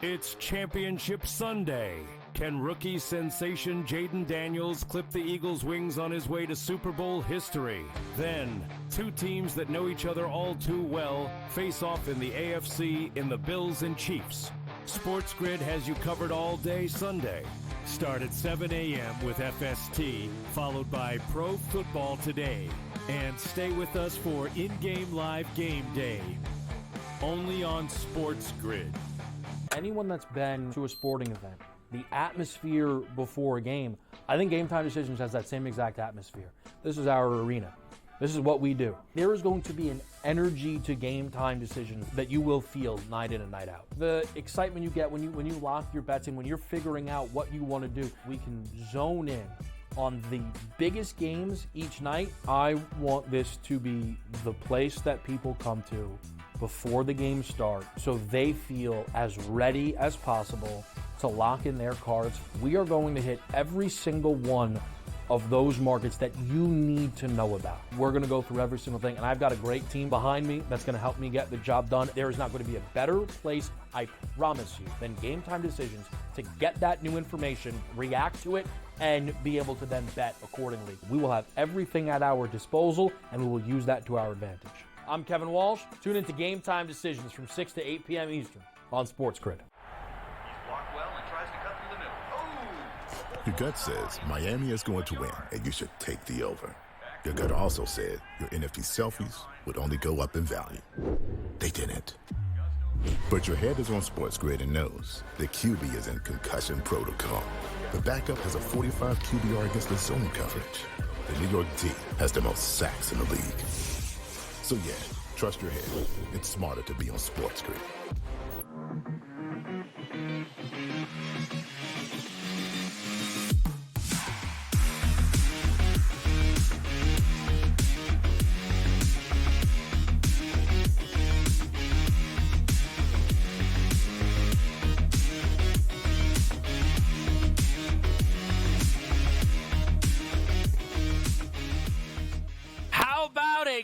It's Championship Sunday. Can rookie sensation Jaden Daniels clip the Eagles' wings on his way to Super Bowl history? Then, two teams that know each other all too well face off in the AFC in the Bills and Chiefs. SportsGrid has you covered all day Sunday. Start at 7 a.m. with FST, followed by Pro Football Today. And stay with us for in-game live game day. Only on SportsGrid. Anyone that's been to a sporting event, the atmosphere before a game, I think Game Time Decisions has that same exact atmosphere. This is our arena. This is what we do. There is going to be an energy to Game Time Decisions that you will feel night in and night out. The excitement you get when you lock your bets in, when you're figuring out what you want to do, we can zone in on the biggest games each night. I want this to be the place that people come to before the games start so they feel as ready as possible to lock in their cards. We are going to hit every single one of those markets that you need to know about. We're going to go through every single thing, and I've got a great team behind me that's going to help me get the job done. There is not going to be a better place, I promise you, than Game Time Decisions to get that new information, react to it, and be able to then bet accordingly. We will have everything at our disposal, and we will use that to our advantage. I'm Kevin Walsh. Tune into Game Time Decisions from 6 to 8 p.m. Eastern on SportsGrid. Your gut says Miami is going to win, and you should take the over. Your gut also said your NFT selfies would only go up in value. They didn't. But your head is on SportsGrid and knows the QB is in concussion protocol. The backup has a 45 QBR against the zone coverage. The New York D has the most sacks in the league. So yeah, trust your head. It's smarter to be on SportsGrid.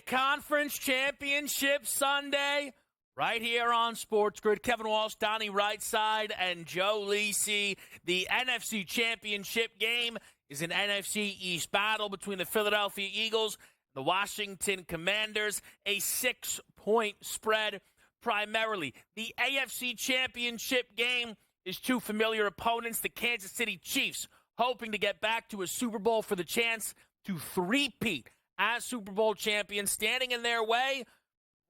Conference Championship Sunday, right here on SportsGrid. Kevin Walsh, Donnie right side, and Joe Lisi. The NFC Championship game is an NFC East battle between the Philadelphia Eagles and the Washington Commanders. A 6-point spread primarily. The AFC Championship game is two familiar opponents, the Kansas City Chiefs, hoping to get back to a Super Bowl for the chance to three-peat as Super Bowl champions. Standing in their way,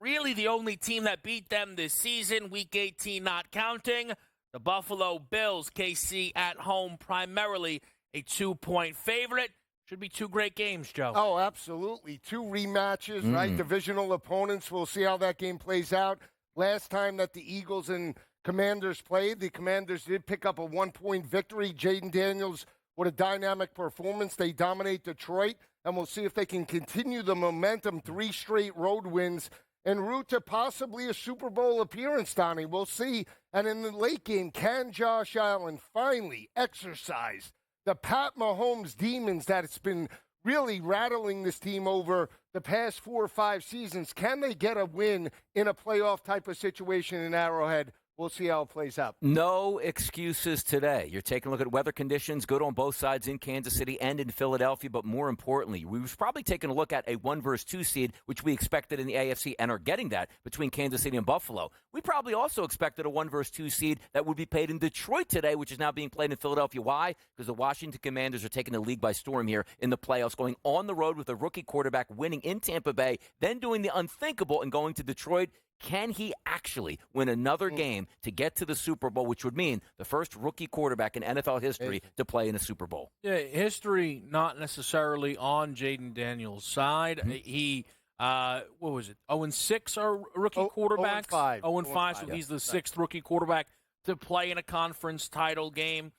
really the only team that beat them this season, Week 18 not counting, the Buffalo Bills. KC at home, primarily a 2-point favorite. Should be two great games, Joe. Oh, absolutely. Two rematches, right? Divisional opponents. We'll see how that game plays out. Last time that the Eagles and Commanders played, the Commanders did pick up a 1-point victory. Jaden Daniels, what a dynamic performance. They dominate Detroit. And we'll see if they can continue the momentum, 3 straight road wins, en route to possibly a Super Bowl appearance, Donnie. We'll see. And in the late game, can Josh Allen finally exercise the Pat Mahomes demons that it's been really rattling this team over the past 4 or 5 seasons? Can they get a win in a playoff type of situation in Arrowhead? We'll see how it plays out. No excuses today. You're taking a look at weather conditions, good on both sides in Kansas City and in Philadelphia, but more importantly, we was probably taking a look at a 1 versus 2 seed, which we expected in the AFC and are getting that between Kansas City and Buffalo. We probably also expected a 1 versus 2 seed that would be played in Detroit today, which is now being played in Philadelphia. Why? Because the Washington Commanders are taking the league by storm here in the playoffs, going on the road with a rookie quarterback, winning in Tampa Bay, then doing the unthinkable and going to Detroit. Can he actually win another game to get to the Super Bowl, which would mean the first rookie quarterback in NFL history to play in a Super Bowl? Yeah, history not necessarily on Jaden Daniels' side. He, what was it, 0-6 our rookie quarterbacks? 0-5. 0-5, so he's the 6th rookie quarterback to play in a conference title game.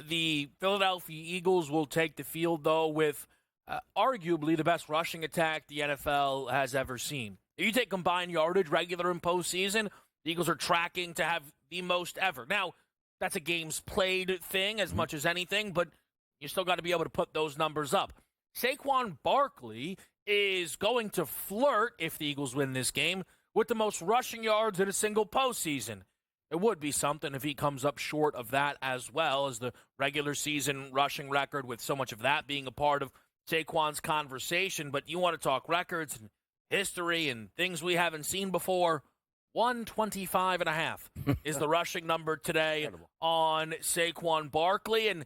The Philadelphia Eagles will take the field, though, with arguably the best rushing attack the NFL has ever seen. If you take combined yardage, regular and postseason, the Eagles are tracking to have the most ever. Now, that's a games played thing as much as anything, but you still got to be able to put those numbers up. Saquon Barkley is going to flirt, if the Eagles win this game, with the most rushing yards in a single postseason. it would be something if he comes up short of that as well as the regular season rushing record, with so much of that being a part of Saquon's conversation. But you want to talk records and history and things we haven't seen before. 125.5 is the rushing number today on Saquon Barkley. And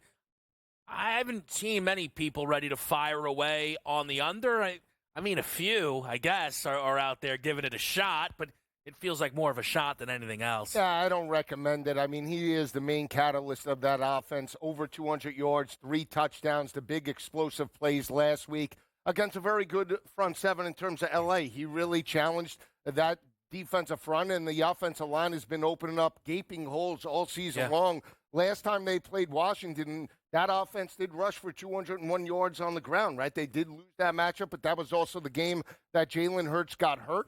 I haven't seen many people ready to fire away on the under. I mean, a few, I guess, are out there giving it a shot, but it feels like more of a shot than anything else. Yeah, I don't recommend it. I mean, he is the main catalyst of that offense. Over 200 yards, 3 touchdowns, the big explosive plays last week against a very good front seven in terms of L.A. He really challenged that defensive front, and the offensive line has been opening up gaping holes all season long. Last time they played Washington, that offense did rush for 201 yards on the ground, right? They did lose that matchup, but that was also the game that Jalen Hurts got hurt.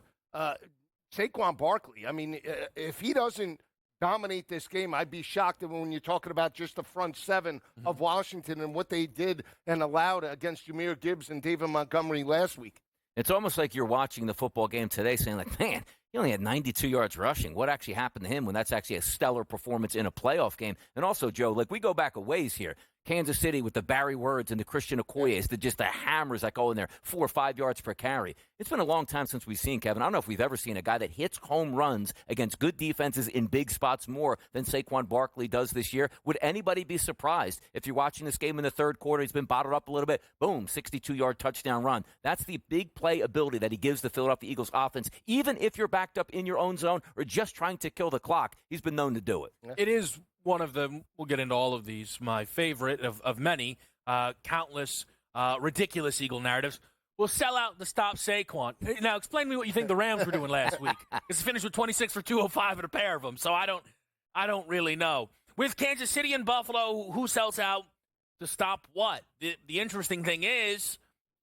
Saquon Barkley, I mean, if he doesn't dominate this game, I'd be shocked when you're talking about just the front seven of Washington and what they did and allowed against Jahmyr Gibbs and David Montgomery last week. It's almost like you're watching the football game today saying, like, man, he only had 92 yards rushing. What actually happened to him when that's actually a stellar performance in a playoff game? And also, Joe, like, we go back a ways here. Kansas City with the Barry Words and the Christian Okoyes, the hammers that go in there, 4 or 5 yards per carry. It's been a long time since we've seen, Kevin. I don't know if we've ever seen a guy that hits home runs against good defenses in big spots more than Saquon Barkley does this year. Would anybody be surprised if you're watching this game in the third quarter, he's been bottled up a little bit, boom, 62-yard touchdown run. That's the big play ability that he gives the Philadelphia Eagles offense. Even if you're backed up in your own zone or just trying to kill the clock, he's been known to do it. It is one of the, we'll get into all of these, my favorite of many, countless ridiculous Eagle narratives. We'll sell out to stop Saquon. Now, explain to me what you think the Rams were doing last week. It's finished with 26 for 205 and a pair of them, so I don't really know. With Kansas City and Buffalo, who sells out to stop what? The interesting thing is,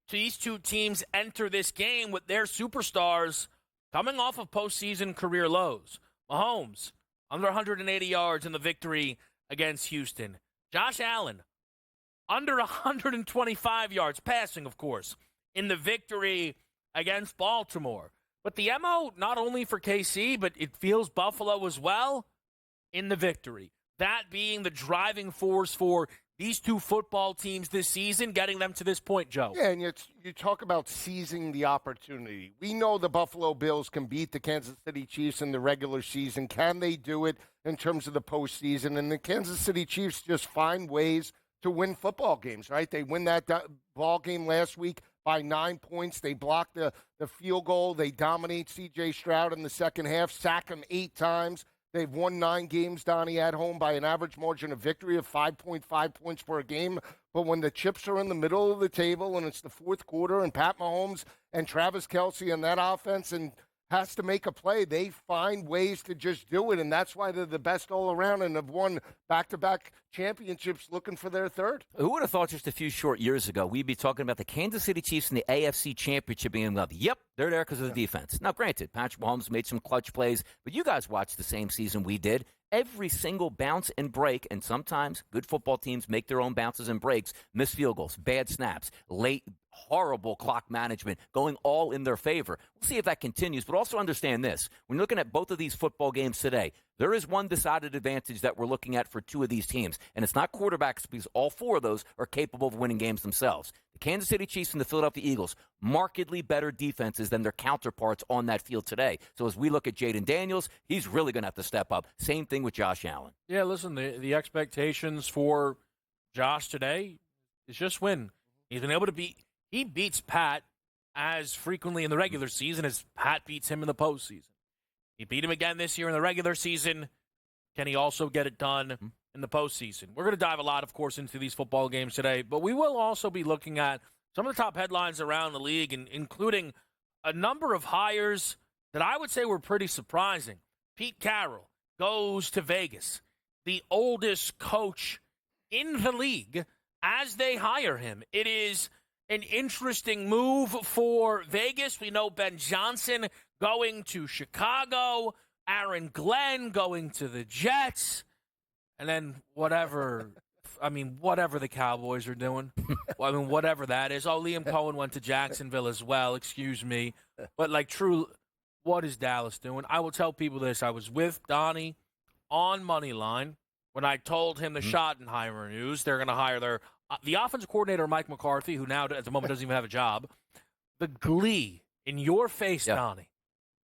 these two teams enter this game with their superstars coming off of postseason career lows. Mahomes, under 180 yards in the victory against Houston. Josh Allen, under 125 yards, passing, of course, in the victory against Baltimore. But the MO, not only for KC, but it feels Buffalo as well, in the victory. That being the driving force for these two football teams this season, getting them to this point, Joe. Yeah, and you talk about seizing the opportunity. We know the Buffalo Bills can beat the Kansas City Chiefs in the regular season. Can they do it in terms of the postseason? And the Kansas City Chiefs just find ways to win football games, right? They win that ball game last week by 9 points. They block the field goal. They dominate C.J. Stroud in the second half, sack him 8 times. They've won 9 games, Donnie, at home by an average margin of victory of 5.5 points per game. But when the chips are in the middle of the table and it's the fourth quarter and Pat Mahomes and Travis Kelce and that offense and has to make a play, they find ways to just do it. And that's why they're the best all around and have won back-to-back championships looking for their third. Who would have thought just a few short years ago we'd be talking about the Kansas City Chiefs in the AFC Championship being up? Yep, they're there because of the defense. Now, granted, Patrick Mahomes made some clutch plays, but you guys watched the same season we did. Every single bounce and break, and sometimes good football teams make their own bounces and breaks, missed field goals, bad snaps, late, horrible clock management, going all in their favor. We'll see if that continues, but also understand this. When looking at both of these football games today, there is one decided advantage that we're looking at for two of these teams, and it's not quarterbacks because all 4 of those are capable of winning games themselves. The Kansas City Chiefs and the Philadelphia Eagles, markedly better defenses than their counterparts on that field today. So as we look at Jaden Daniels, he's really going to have to step up. Same thing with Josh Allen. Yeah, listen, the expectations for Josh today is just win. He's been able to he beats Pat as frequently in the regular season as Pat beats him in the postseason. He beat him again this year in the regular season. Can he also get it done in the postseason? We're going to dive a lot, of course, into these football games today, but we will also be looking at some of the top headlines around the league, and including a number of hires that I would say were pretty surprising. Pete Carroll goes to Vegas, the oldest coach in the league, as they hire him. It is an interesting move for Vegas. We know Ben Johnson going to Chicago, Aaron Glenn going to the Jets, and then whatever the Cowboys are doing. Whatever that is. Oh, Liam Cohen went to Jacksonville as well, excuse me. But, what is Dallas doing? I will tell people this. I was with Donnie on money line when I told him the Schottenheimer news. They're going to hire the offensive coordinator, Mike McCarthy, who now at the moment doesn't even have a job. The glee in your face, Donnie,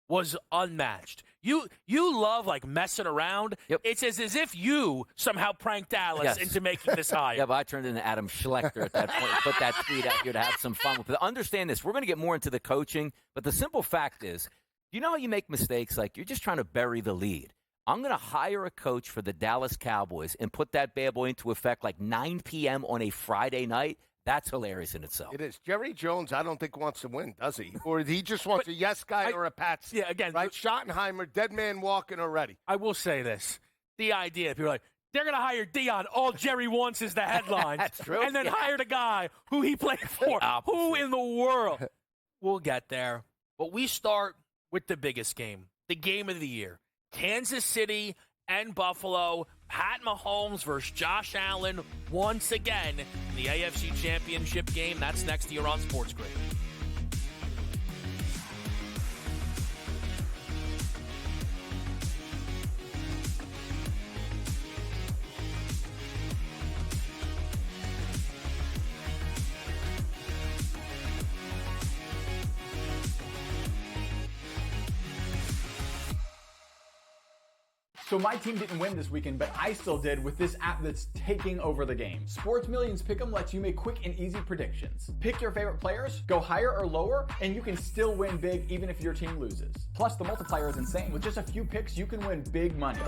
was unmatched. You love like messing around. Yep. It's as if you somehow pranked Alice into making this hire. Yeah, but I turned into Adam Schlechter at that point and put that tweet out here to have some fun with it. Understand this. We're going to get more into the coaching, but the simple fact is, you know how you make mistakes? Like you're just trying to bury the lead. I'm going to hire a coach for the Dallas Cowboys and put that bad boy into effect like 9 p.m. on a Friday night. That's hilarious in itself. It is. Jerry Jones, I don't think wants to win, does he? Or he just wants a yes guy or a Pats. Yeah, again. Right? Schottenheimer, dead man walking already. I will say this. The idea, people are like, they're going to hire Dion. All Jerry wants is the headlines. That's true. And then hired a guy who he played for. Who in the world? We'll get there. But we start with the biggest game, the game of the year. Kansas City and Buffalo. Pat Mahomes versus Josh Allen once again in the AFC Championship game. That's next year on SportsGrid. So my team didn't win this weekend, but I still did with this app that's taking over the game. Sports Millions Pick'em lets you make quick and easy predictions. Pick your favorite players, go higher or lower, and you can still win big even if your team loses. Plus, the multiplier is insane. With just a few picks, you can win big money.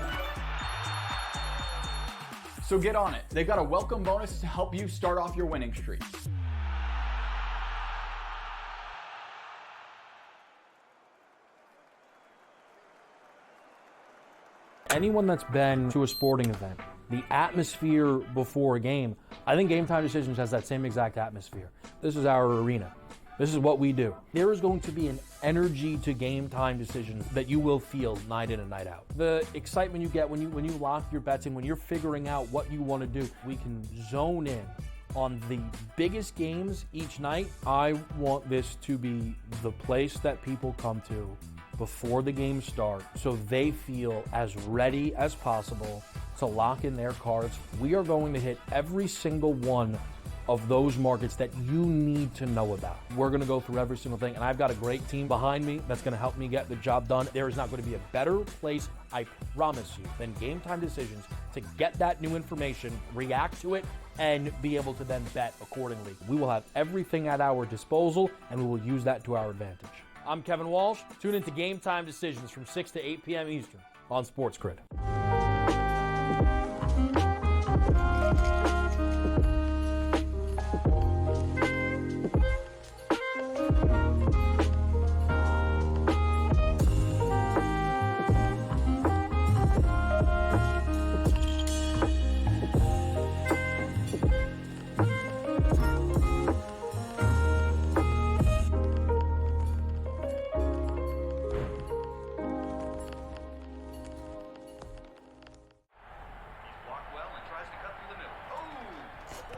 So get on it. They've got a welcome bonus to help you start off your winning streak. Anyone that's been to a sporting event, the atmosphere before a game, I think Game Time Decisions has that same exact atmosphere. This is our arena. This is what we do. There is going to be an energy to Game Time Decisions that you will feel night in and night out. The excitement you get when you lock your bets in, when you're figuring out what you want to do, we can zone in on the biggest games each night. I want this to be the place that people come to before the game starts so they feel as ready as possible to lock in their cards. We are going to hit every single one of those markets that you need to know about. We're going to go through every single thing, and I've got a great team behind me that's going to help me get the job done. There is not going to be a better place, I promise you, than Game Time Decisions to get that new information, react to it, and be able to then bet accordingly. We will have everything at our disposal, and we will use that to our advantage. I'm Kevin Walsh. Tune into Game Time Decisions from 6 to 8 p.m. Eastern on SportsGrid.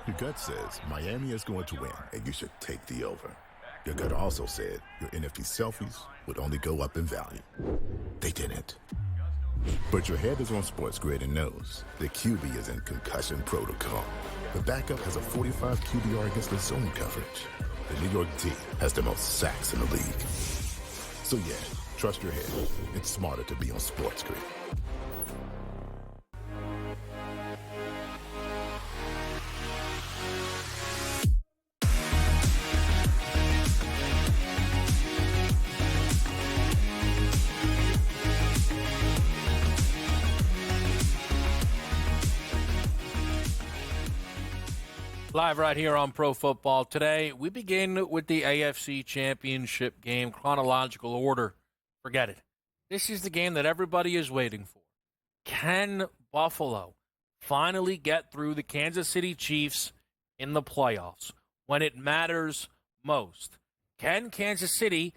Your gut says Miami is going to win, and you should take the over. Your gut also said your NFT selfies would only go up in value. They didn't. But your head is on SportsGrid and knows the QB is in concussion protocol. The backup has a 45 QBR against the zone coverage. The New York team has the most sacks in the league. So yeah, trust your head. It's smarter to be on SportsGrid. Live right here on Pro Football Today. We begin with the AFC Championship game, chronological order. Forget it. This is the game that everybody is waiting for. Can Buffalo finally get through the Kansas City Chiefs in the playoffs when it matters most? Can Kansas City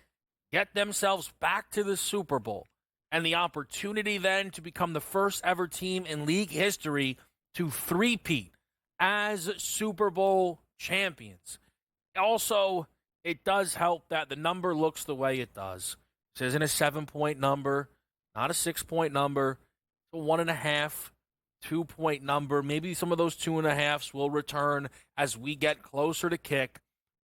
get themselves back to the Super Bowl and the opportunity then to become the first ever team in league history to three-peat as Super Bowl champions? Also, it does help that the number looks the way it does. This isn't a 7-point number, not a 6-point number. a 1.5, 2-point number. Maybe some of those 2.5s will return as we get closer to kick.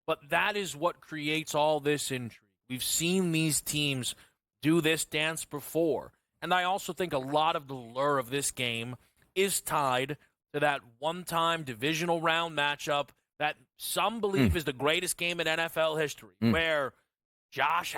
But that is what creates all this intrigue. We've seen these teams do this dance before. And I also think a lot of the lure of this game is tied to that one-time divisional round matchup that some believe is the greatest game in NFL history, where Josh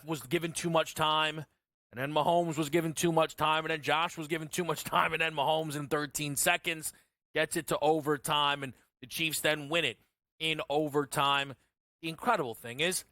was given too much time, and then Mahomes was given too much time, and then Josh was given too much time, and then Mahomes in 13 seconds gets it to overtime, and the Chiefs then win it in overtime. The incredible thing is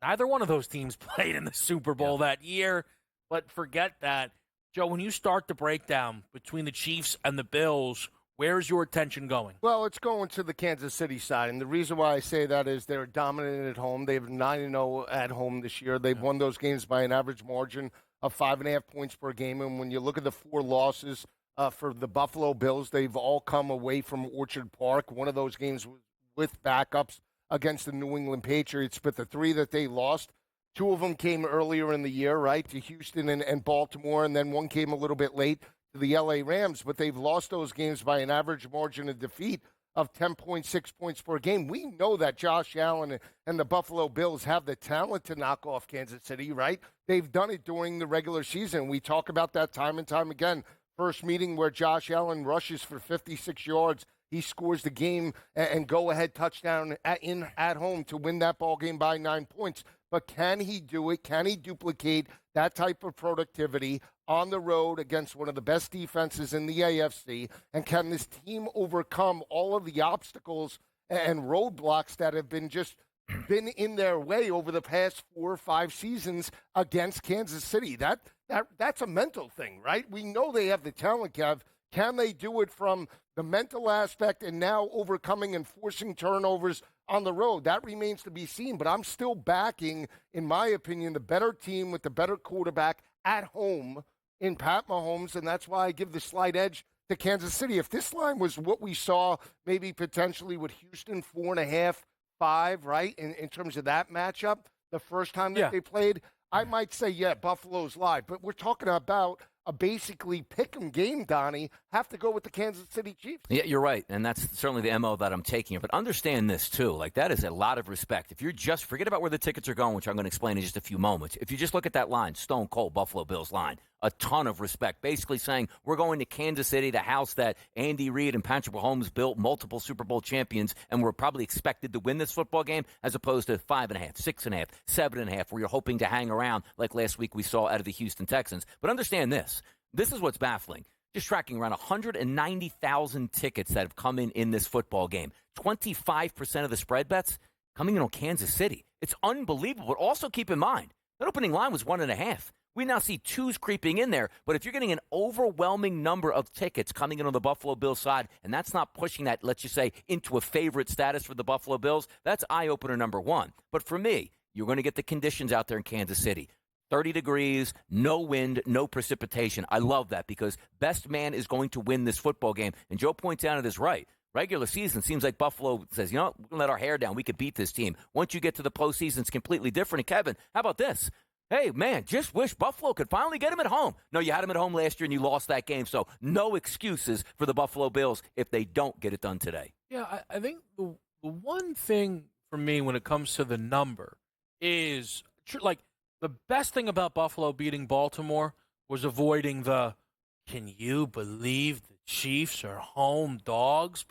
neither one of those teams played in the Super Bowl that year, but forget that. Joe, when you start the breakdown between the Chiefs and the Bills, where's your attention going? Well, it's going to the Kansas City side, and the reason why I say that is they're dominant at home. They have 9-0 at home this year. They've won those games by an average margin of 5.5 points per game, and when you look at the 4 losses for the Buffalo Bills, they've all come away from Orchard Park. One of those games was with backups against the New England Patriots, but the 3 that they lost, 2 of them came earlier in the year, right, to Houston and Baltimore, and then one came a little bit late to the L.A. Rams, but they've lost those games by an average margin of defeat of 10.6 points per game. We know that Josh Allen and the Buffalo Bills have the talent to knock off Kansas City, right? They've done it during the regular season. We talk about that time and time again. First meeting where Josh Allen rushes for 56 yards. He scores the game and go-ahead touchdown at home to win that ball game by 9 points. But can he do it? Can he duplicate that type of productivity on the road against one of the best defenses in the AFC? And can this team overcome all of the obstacles and roadblocks that have been in their way over the past 4 or 5 seasons against Kansas City? That's a mental thing, right? We know they have the talent, Kev. Can they do it from the mental aspect and now overcoming and forcing turnovers on the road? That remains to be seen, but I'm still backing, in my opinion, the better team with the better quarterback at home in Pat Mahomes, and that's why I give the slight edge to Kansas City. If this line was what we saw maybe potentially with Houston, 4.5, 5, right, in terms of that matchup, the first time that they played, I might say, Buffalo's live. But we're talking about a basically pick-em game, Donnie. Have to go with the Kansas City Chiefs. Yeah, you're right, and that's certainly the MO that I'm taking. But understand this, too. Like, that is a lot of respect. If you're just, forget about where the tickets are going, which I'm going to explain in just a few moments. If you just look at that line, Stone Cold Buffalo Bills line, a ton of respect. Basically saying, we're going to Kansas City, the house that Andy Reid and Patrick Mahomes built, multiple Super Bowl champions, and we're probably expected to win this football game, as opposed to 5.5, 6.5, 7.5, where you're hoping to hang around like last week we saw out of the Houston Texans. But understand this. This is what's baffling. Just tracking around 190,000 tickets that have come in this football game. 25% of the spread bets coming in on Kansas City. It's unbelievable. But also keep in mind, that opening line was 1.5. We now see 2s creeping in there. But if you're getting an overwhelming number of tickets coming in on the Buffalo Bills side, and that's not pushing that, let's just say, into a favorite status for the Buffalo Bills, that's eye-opener number 1. But for me, you're going to get the conditions out there in Kansas City. 30 degrees, no wind, no precipitation. I love that because best man is going to win this football game. And Joe points out it is right. Regular season seems like Buffalo says, we're going to let our hair down. We could beat this team. Once you get to the postseason, it's completely different. And Kevin, how about this? Hey, man, just wish Buffalo could finally get him at home. No, you had him at home last year and you lost that game. So no excuses for the Buffalo Bills if they don't get it done today. Yeah, I think the one thing for me when it comes to the number is, like, the best thing about Buffalo beating Baltimore was avoiding can you believe the Chiefs are home dogs?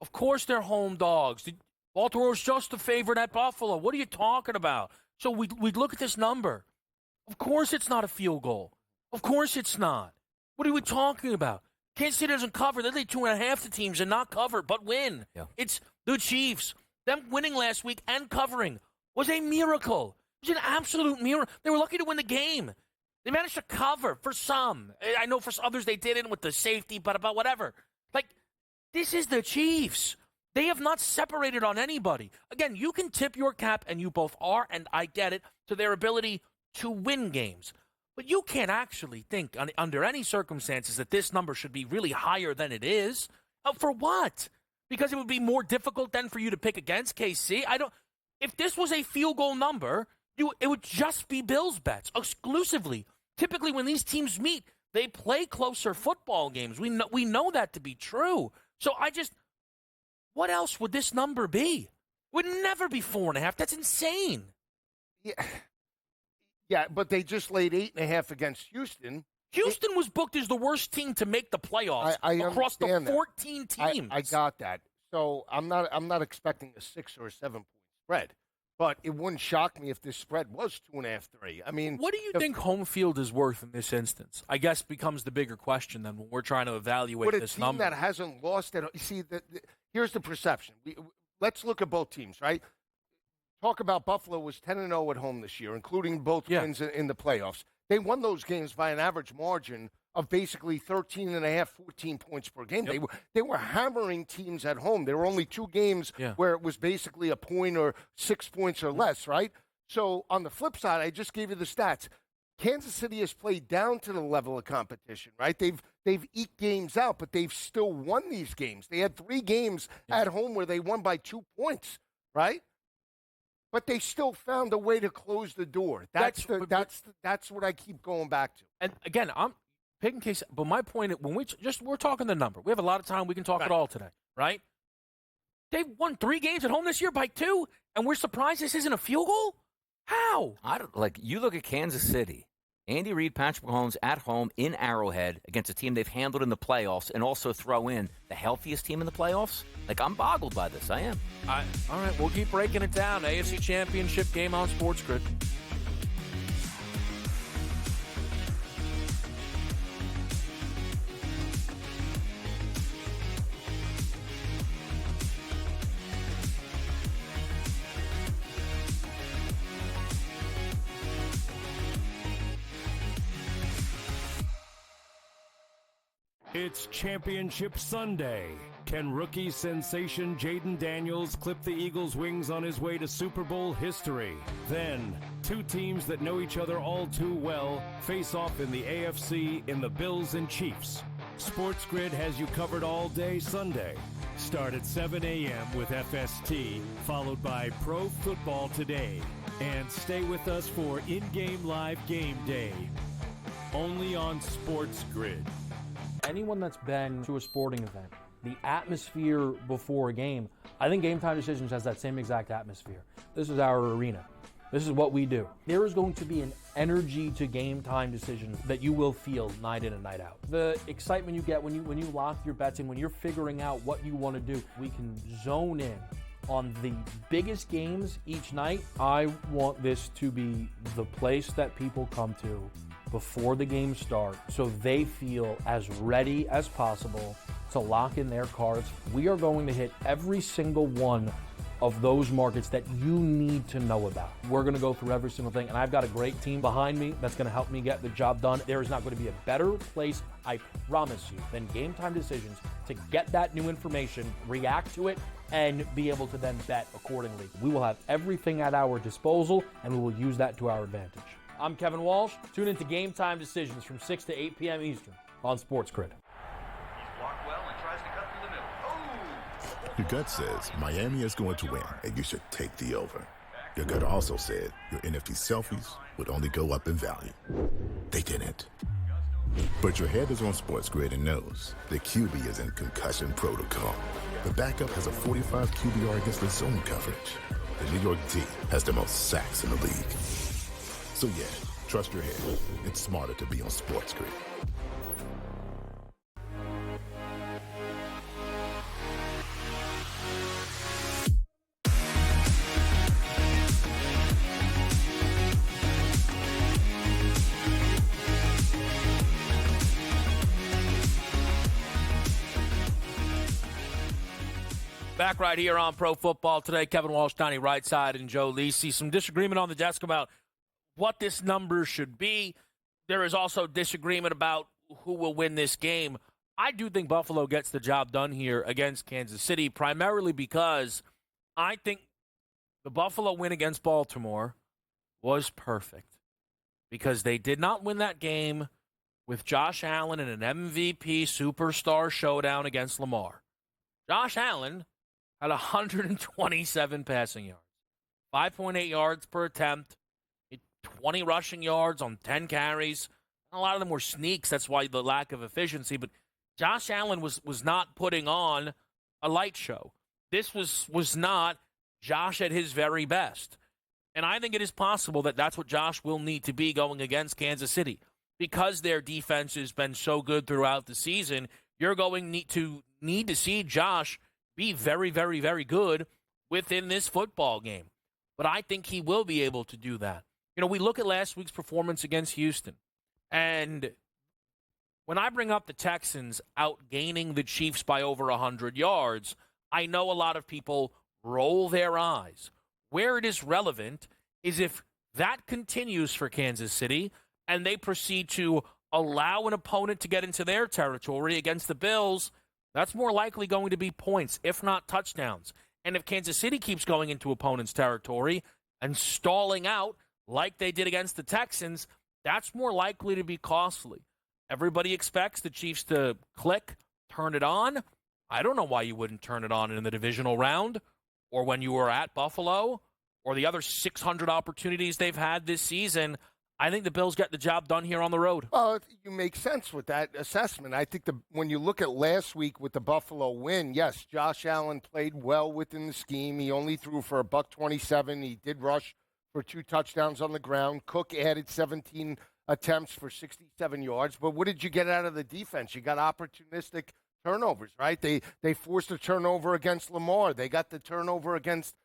Of course they're home dogs. Baltimore's just the favorite at Buffalo. What are you talking about? So we look at this number. Of course it's not a field goal. Of course it's not. What are we talking about? Kansas City doesn't cover. They lead 2.5 to teams and not cover, but win. Yeah. It's the Chiefs. Them winning last week and covering was a miracle. It was an absolute miracle. They were lucky to win the game. They managed to cover for some. I know for others they didn't with the safety, but about whatever. Like, this is the Chiefs. They have not separated on anybody. Again, you can tip your cap, and you both are, and I get it, to their ability to win games. But you can't actually think under any circumstances that this number should be really higher than it is. For what? Because it would be more difficult then for you to pick against KC? If this was a field goal number, it would just be Bills bets exclusively. Typically, when these teams meet, They play closer football games. We know that to be true. So what else would this number be? Would never be 4.5. That's insane. Yeah, but they just laid 8.5 against Houston. Houston was booked as the worst team to make the playoffs across the 14 teams. I got that. So I'm not expecting a 6 or a 7 point spread, but it wouldn't shock me if this spread was 2.5, 3. I mean, what do you think home field is worth in this instance? I guess becomes the bigger question then when we're trying to evaluate this number. But a team that hasn't lost it. You see, here's the perception. Let's look at both teams, right? Talk about Buffalo was 10-0 at home this year, including both wins in the playoffs. They won those games by an average margin of basically 13.5, 14 points per game. Yep. They were hammering teams at home. There were only 2 games where it was basically a point or 6 points or less, right? So on the flip side, I just gave you the stats. Kansas City has played down to the level of competition, right? They've eked games out, but they've still won these games. They had 3 games at home where they won by 2 points, right? But they still found a way to close the door. That's what I keep going back to. And again, I'm picking case, but my point when we're talking the number. We have a lot of time. We can talk it all today, right? They've won 3 games at home this year by 2, and we're surprised this isn't a field goal. How? You look at Kansas City. Andy Reid, Patrick Mahomes at home in Arrowhead against a team they've handled in the playoffs, and also throw in the healthiest team in the playoffs. I'm boggled by this. I am. All right, we'll keep breaking it down. AFC Championship game on SportsGrid. It's Championship Sunday. Can rookie sensation Jaden Daniels clip the Eagles' wings on his way to Super Bowl history? Then, 2 teams that know each other all too well face off in the AFC in the Bills and Chiefs. SportsGrid has you covered all day Sunday. Start at 7 a.m. with FST, followed by Pro Football Today. And stay with us for in-game live game day. Only on SportsGrid. Anyone that's been to a sporting event, the atmosphere before a game, I think Game Time Decisions has that same exact atmosphere. This is our arena. This is what we do. There is going to be an energy to Game Time Decisions that you will feel night in and night out. The excitement you get when you lock your bets in, when you're figuring out what you want to do, we can zone in on the biggest games each night. I want this to be the place that people come to before the game starts so they feel as ready as possible to lock in their cards. We are going to hit every single one of those markets that you need to know about. We're going to go through every single thing, and I've got a great team behind me that's going to help me get the job done. There is not going to be a better place, I promise you, than Game Time Decisions to get that new information, react to it, and be able to then bet accordingly. We will have everything at our disposal, and we will use that to our advantage. I'm Kevin Walsh. Tune into Game Time Decisions from 6 to 8 p.m. Eastern on SportsGrid. Your gut says Miami is going to win, and you should take the over. Your gut also said your NFT selfies would only go up in value. They didn't. But your head is on SportsGrid and knows the QB is in concussion protocol. The backup has a 45 QBR against the zone coverage. The New York D has the most sacks in the league. So yeah, trust your head. It's smarter to be on SportsGrid. Back right here on Pro Football Today. Kevin Walsh, Donnie Rightside, and Joe Lisi. Some disagreement on the desk about what this number should be. There is also disagreement about who will win this game. I do think Buffalo gets the job done here against Kansas City, primarily because I think the Buffalo win against Baltimore was perfect because they did not win that game with Josh Allen in an MVP superstar showdown against Lamar. Josh Allen had 127 passing yards, 5.8 yards per attempt, 20 rushing yards on 10 carries. A lot of them were sneaks. That's why the lack of efficiency. But Josh Allen was not putting on a light show. This was not Josh at his very best. And I think it is possible that that's what Josh will need to be going against Kansas City. Because their defense has been so good throughout the season, you're going to need to see Josh be very, very, very good within this football game. But I think he will be able to do that. You know, we look at last week's performance against Houston. And when I bring up the Texans outgaining the Chiefs by over 100 yards, I know a lot of people roll their eyes. Where it is relevant is if that continues for Kansas City and they proceed to allow an opponent to get into their territory against the Bills, that's more likely going to be points, if not touchdowns. And if Kansas City keeps going into opponent's territory and stalling out like they did against the Texans, that's more likely to be costly. Everybody expects the Chiefs to click, turn it on. I don't know why you wouldn't turn it on in the divisional round or when you were at Buffalo or the other 600 opportunities they've had this season. I think the Bills get the job done here on the road. Well, you make sense with that assessment. I think when you look at last week with the Buffalo win, yes, Josh Allen played well within the scheme. He only threw for $127. He did rush for 2 touchdowns on the ground. Cook added 17 attempts for 67 yards. But what did you get out of the defense? You got opportunistic turnovers, right? They forced a turnover against Lamar. They got the turnover against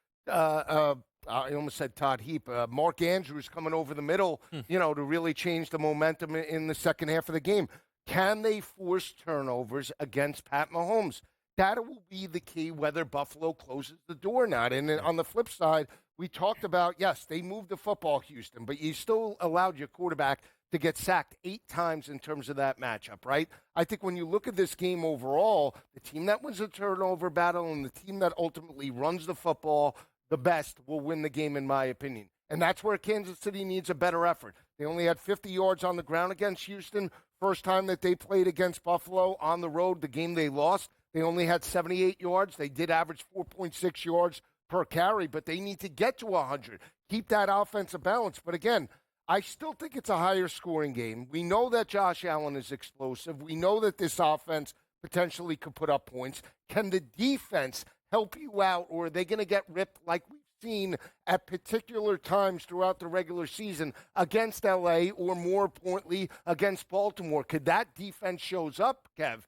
I almost said Todd Heap. Mark Andrews coming over the middle, to really change the momentum in the second half of the game. Can they force turnovers against Pat Mahomes? That will be the key whether Buffalo closes the door or not. And then on the flip side, we talked about, yes, they moved the football, Houston, but you still allowed your quarterback to get sacked 8 times in terms of that matchup, right? I think when you look at this game overall, the team that wins the turnover battle and the team that ultimately runs the football the best will win the game, in my opinion. And that's where Kansas City needs a better effort. They only had 50 yards on the ground against Houston. First time that they played against Buffalo on the road, the game they lost, they only had 78 yards. They did average 4.6 yards per carry, but they need to get to 100. Keep that offensive balance. But again, I still think it's a higher scoring game. We know that Josh Allen is explosive. We know that this offense potentially could put up points. Can the defense help you out, or are they going to get ripped like we've seen at particular times throughout the regular season against L.A. or, more importantly, against Baltimore? Could that defense shows up, Kev?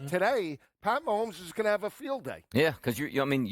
Today, Pat Mahomes is going to have a field day. Yeah, because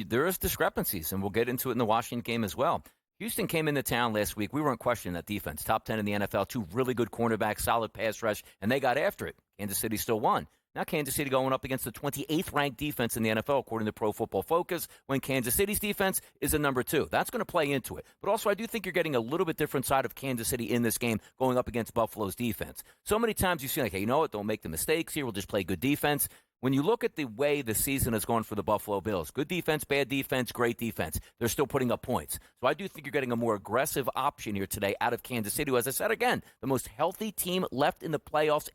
there is discrepancies, and we'll get into it in the Washington game as well. Houston came into town last week. We weren't questioning that defense. Top 10 in the NFL, 2 really good cornerbacks, solid pass rush, and they got after it. Kansas City still won. Now Kansas City going up against the 28th ranked defense in the NFL, according to Pro Football Focus, when Kansas City's defense is a number 2. That's going to play into it. But also, I do think you're getting a little bit different side of Kansas City in this game going up against Buffalo's defense. So many times you see, like, hey, you know what? Don't make the mistakes here. We'll just play good defense. When you look at the way the season has gone for the Buffalo Bills, good defense, bad defense, great defense, they're still putting up points. So I do think you're getting a more aggressive option here today out of Kansas City, who, as I said again, the most healthy team left in the playoffs.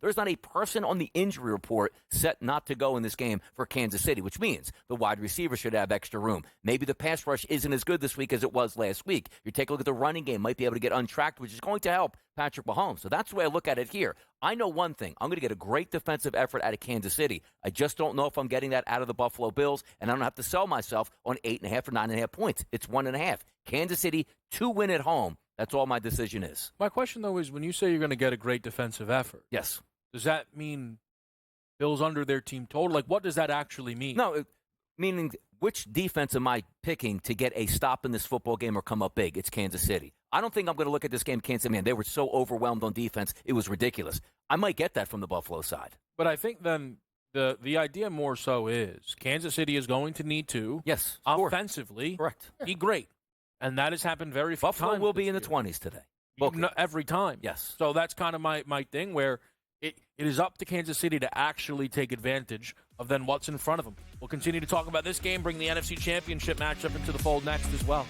There's not a person on the injury report set not to go in this game for Kansas City, which means the wide receiver should have extra room. Maybe the pass rush isn't as good this week as it was last week. You take a look at the running game, might be able to get untracked, which is going to help Patrick Mahomes. So that's the way I look at it here. I know one thing. I'm going to get a great defensive effort out of Kansas City. I just don't know if I'm getting that out of the Buffalo Bills, and I don't have to sell myself on 8.5 or 9.5 points. It's 1.5. Kansas City to win at home. That's all my decision is. My question, though, is when you say you're going to get a great defensive effort, yes, does that mean Bills under their team total? Like, what does that actually mean? No, meaning which defense am I picking to get a stop in this football game or come up big? It's Kansas City. I don't think I'm going to look at this game, Kansas City, man, they were so overwhelmed on defense, it was ridiculous. I might get that from the Buffalo side. But I think then the idea more so is Kansas City is going to need to, yes, offensively, correct, be great. And that has happened very few times. Buffalo will be in the 20s today. Every time. Yes. So that's kind of my thing where it is up to Kansas City to actually take advantage of then what's in front of them. We'll continue to talk about this game, bring the NFC Championship matchup into the fold next as well.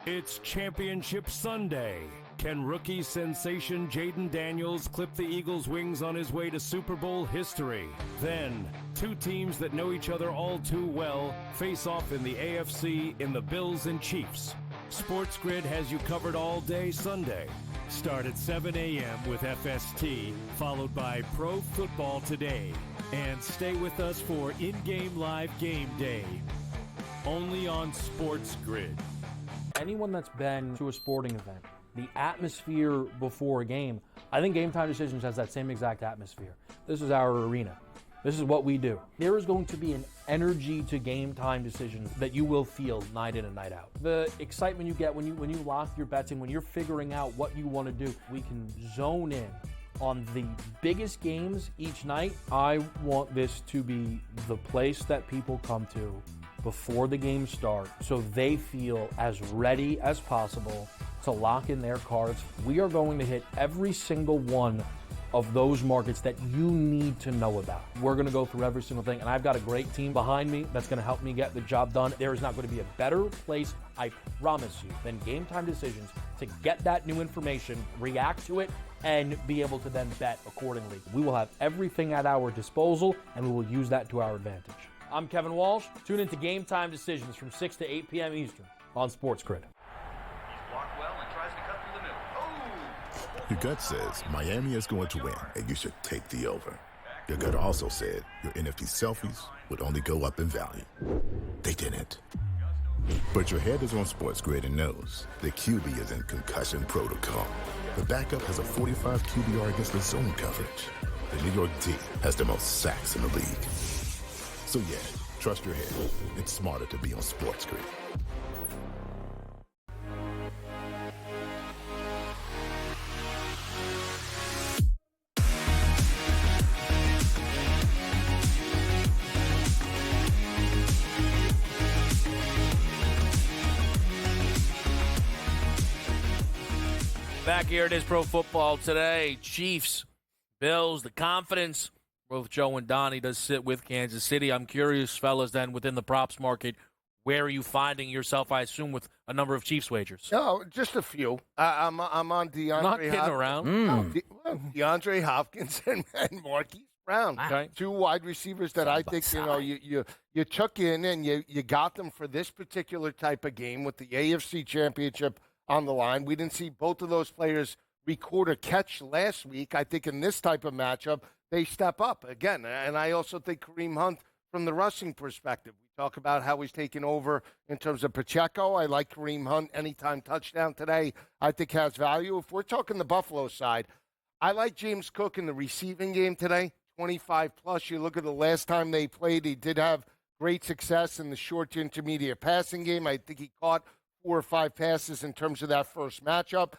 It's Championship Sunday. Can rookie sensation Jaden Daniels clip the Eagles' wings on his way to Super Bowl history? Then, two teams that know each other all too well face off in the AFC in the Bills and Chiefs. SportsGrid has you covered all day Sunday. Start at 7 a.m. with FST, followed by Pro Football Today. And stay with us for in-game live game day. Only on SportsGrid. Anyone that's been to a sporting event, the atmosphere before a game, I think Game Time Decisions has that same exact atmosphere. This is our arena. This is what we do. There is going to be an energy to Game Time Decisions that you will feel night in and night out. The excitement you get when you lock your bets in, when you're figuring out what you want to do, we can zone in on the biggest games each night. I want this to be the place that people come to before the games start so they feel as ready as possible to lock in their cards. We are going to hit every single one of those markets that you need to know about. We're going to go through every single thing, and I've got a great team behind me that's going to help me get the job done. There is not going to be a better place, I promise you, than Game Time Decisions to get that new information, react to it, and be able to then bet accordingly. We will have everything at our disposal, and we will use that to our advantage. I'm Kevin Walsh. Tune into Game Time Decisions from 6 to 8 p.m. Eastern on SportsGrid. Your gut says Miami is going to win, and you should take the over. Your gut also said your NFT selfies would only go up in value. They didn't. But your head is on SportsGrid and knows the QB is in concussion protocol. The backup has a 45 QBR against the zone coverage. The New York D has the most sacks in the league. So yeah, trust your head. It's smarter to be on SportsGrid. Back here it is, Pro Football Today. Chiefs, Bills, the confidence. Both Joe and Donnie does sit with Kansas City. I'm curious, fellas, then within the props market, where are you finding yourself, I assume, with a number of Chiefs wagers? No, just a few. I'm on DeAndre Not kidding Hopkins. around. DeAndre Hopkins and Marquise Brown. Okay. Two wide receivers that I think, you took in and you got them for this particular type of game with the AFC Championship on the line. We didn't see both of those players record a catch last week. I think in this type of matchup, they step up again. And I also think Kareem Hunt, from the rushing perspective, we talk about how he's taken over in terms of Pacheco. I like Kareem Hunt anytime touchdown today. I think has value. If we're talking the Buffalo side, I like James Cook in the receiving game today, 25 plus. You look at the last time they played, he did have great success in the short to intermediate passing game. I think he caught 4 or 5 passes in terms of that first matchup.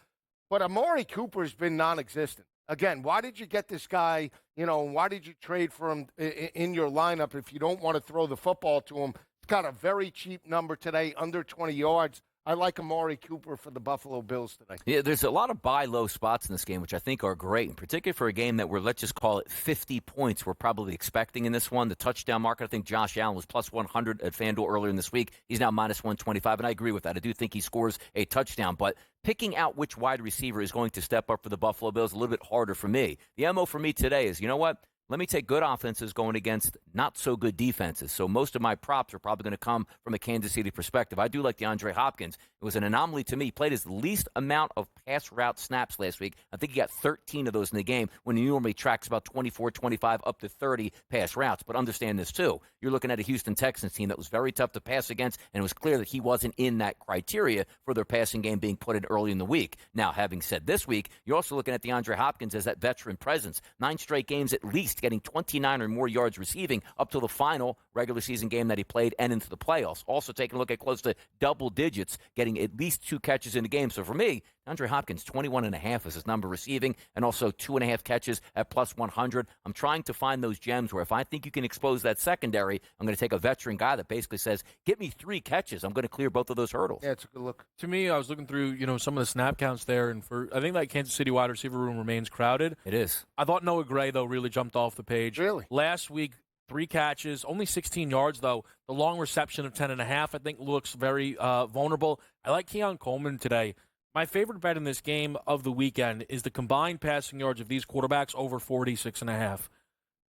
But Amari Cooper's been non-existent. Again, why did you get this guy, why did you trade for him in your lineup if you don't want to throw the football to him? He's got a very cheap number today, under 20 yards. I like Amari Cooper for the Buffalo Bills today. Yeah, there's a lot of buy low spots in this game, which I think are great, in particular for a game that we're, let's just call it 50 points we're probably expecting in this one. The touchdown market, I think Josh Allen was plus 100 at FanDuel earlier in this week. He's now minus 125, and I agree with that. I do think he scores a touchdown, but picking out which wide receiver is going to step up for the Buffalo Bills is a little bit harder for me. The MO for me today is, you know what? Let me take good offenses going against not-so-good defenses. So most of my props are probably going to come from a Kansas City perspective. I do like DeAndre Hopkins. It was an anomaly to me. He played his least amount of pass route snaps last week. I think he got 13 of those in the game when he normally tracks about 24, 25, up to 30 pass routes. But understand this, too. You're looking at a Houston Texans team that was very tough to pass against, and it was clear that he wasn't in that criteria for their passing game being put in early in the week. Now, having said this week, you're also looking at DeAndre Hopkins as that veteran presence. 9 straight games at least, getting 29 or more yards receiving up to the final regular season game that he played and into the playoffs. Also taking a look at close to double digits, getting at least 2 catches in the game. So for me, DeAndre Hopkins, 21.5 is his number receiving, and also 2.5 catches at plus 100. I'm trying to find those gems where if I think you can expose that secondary, I'm going to take a veteran guy that basically says, get me 3 catches. I'm going to clear both of those hurdles. Yeah, it's a good look. To me, I was looking through, some of the snap counts there, and I think that Kansas City wide receiver room remains crowded. It is. I thought Noah Gray, though, really jumped off the page. Really? Last week, 3 catches, only 16 yards, though. The long reception of 10.5, I think, looks very vulnerable. I like Keon Coleman today. My favorite bet in this game of the weekend is the combined passing yards of these quarterbacks over 46.5.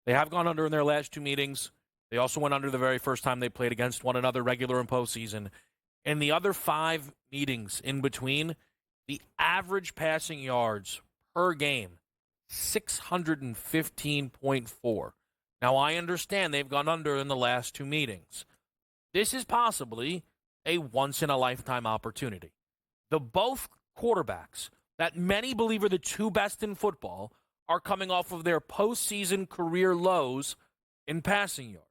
They have gone under in their last 2 meetings. They also went under the very first time they played against one another, regular and postseason. In the other 5 meetings in between, the average passing yards per game, 615.4. Now, I understand they've gone under in the last 2 meetings. This is possibly a once-in-a-lifetime opportunity. The both quarterbacks that many believe are the 2 best in football are coming off of their postseason career lows in passing yards.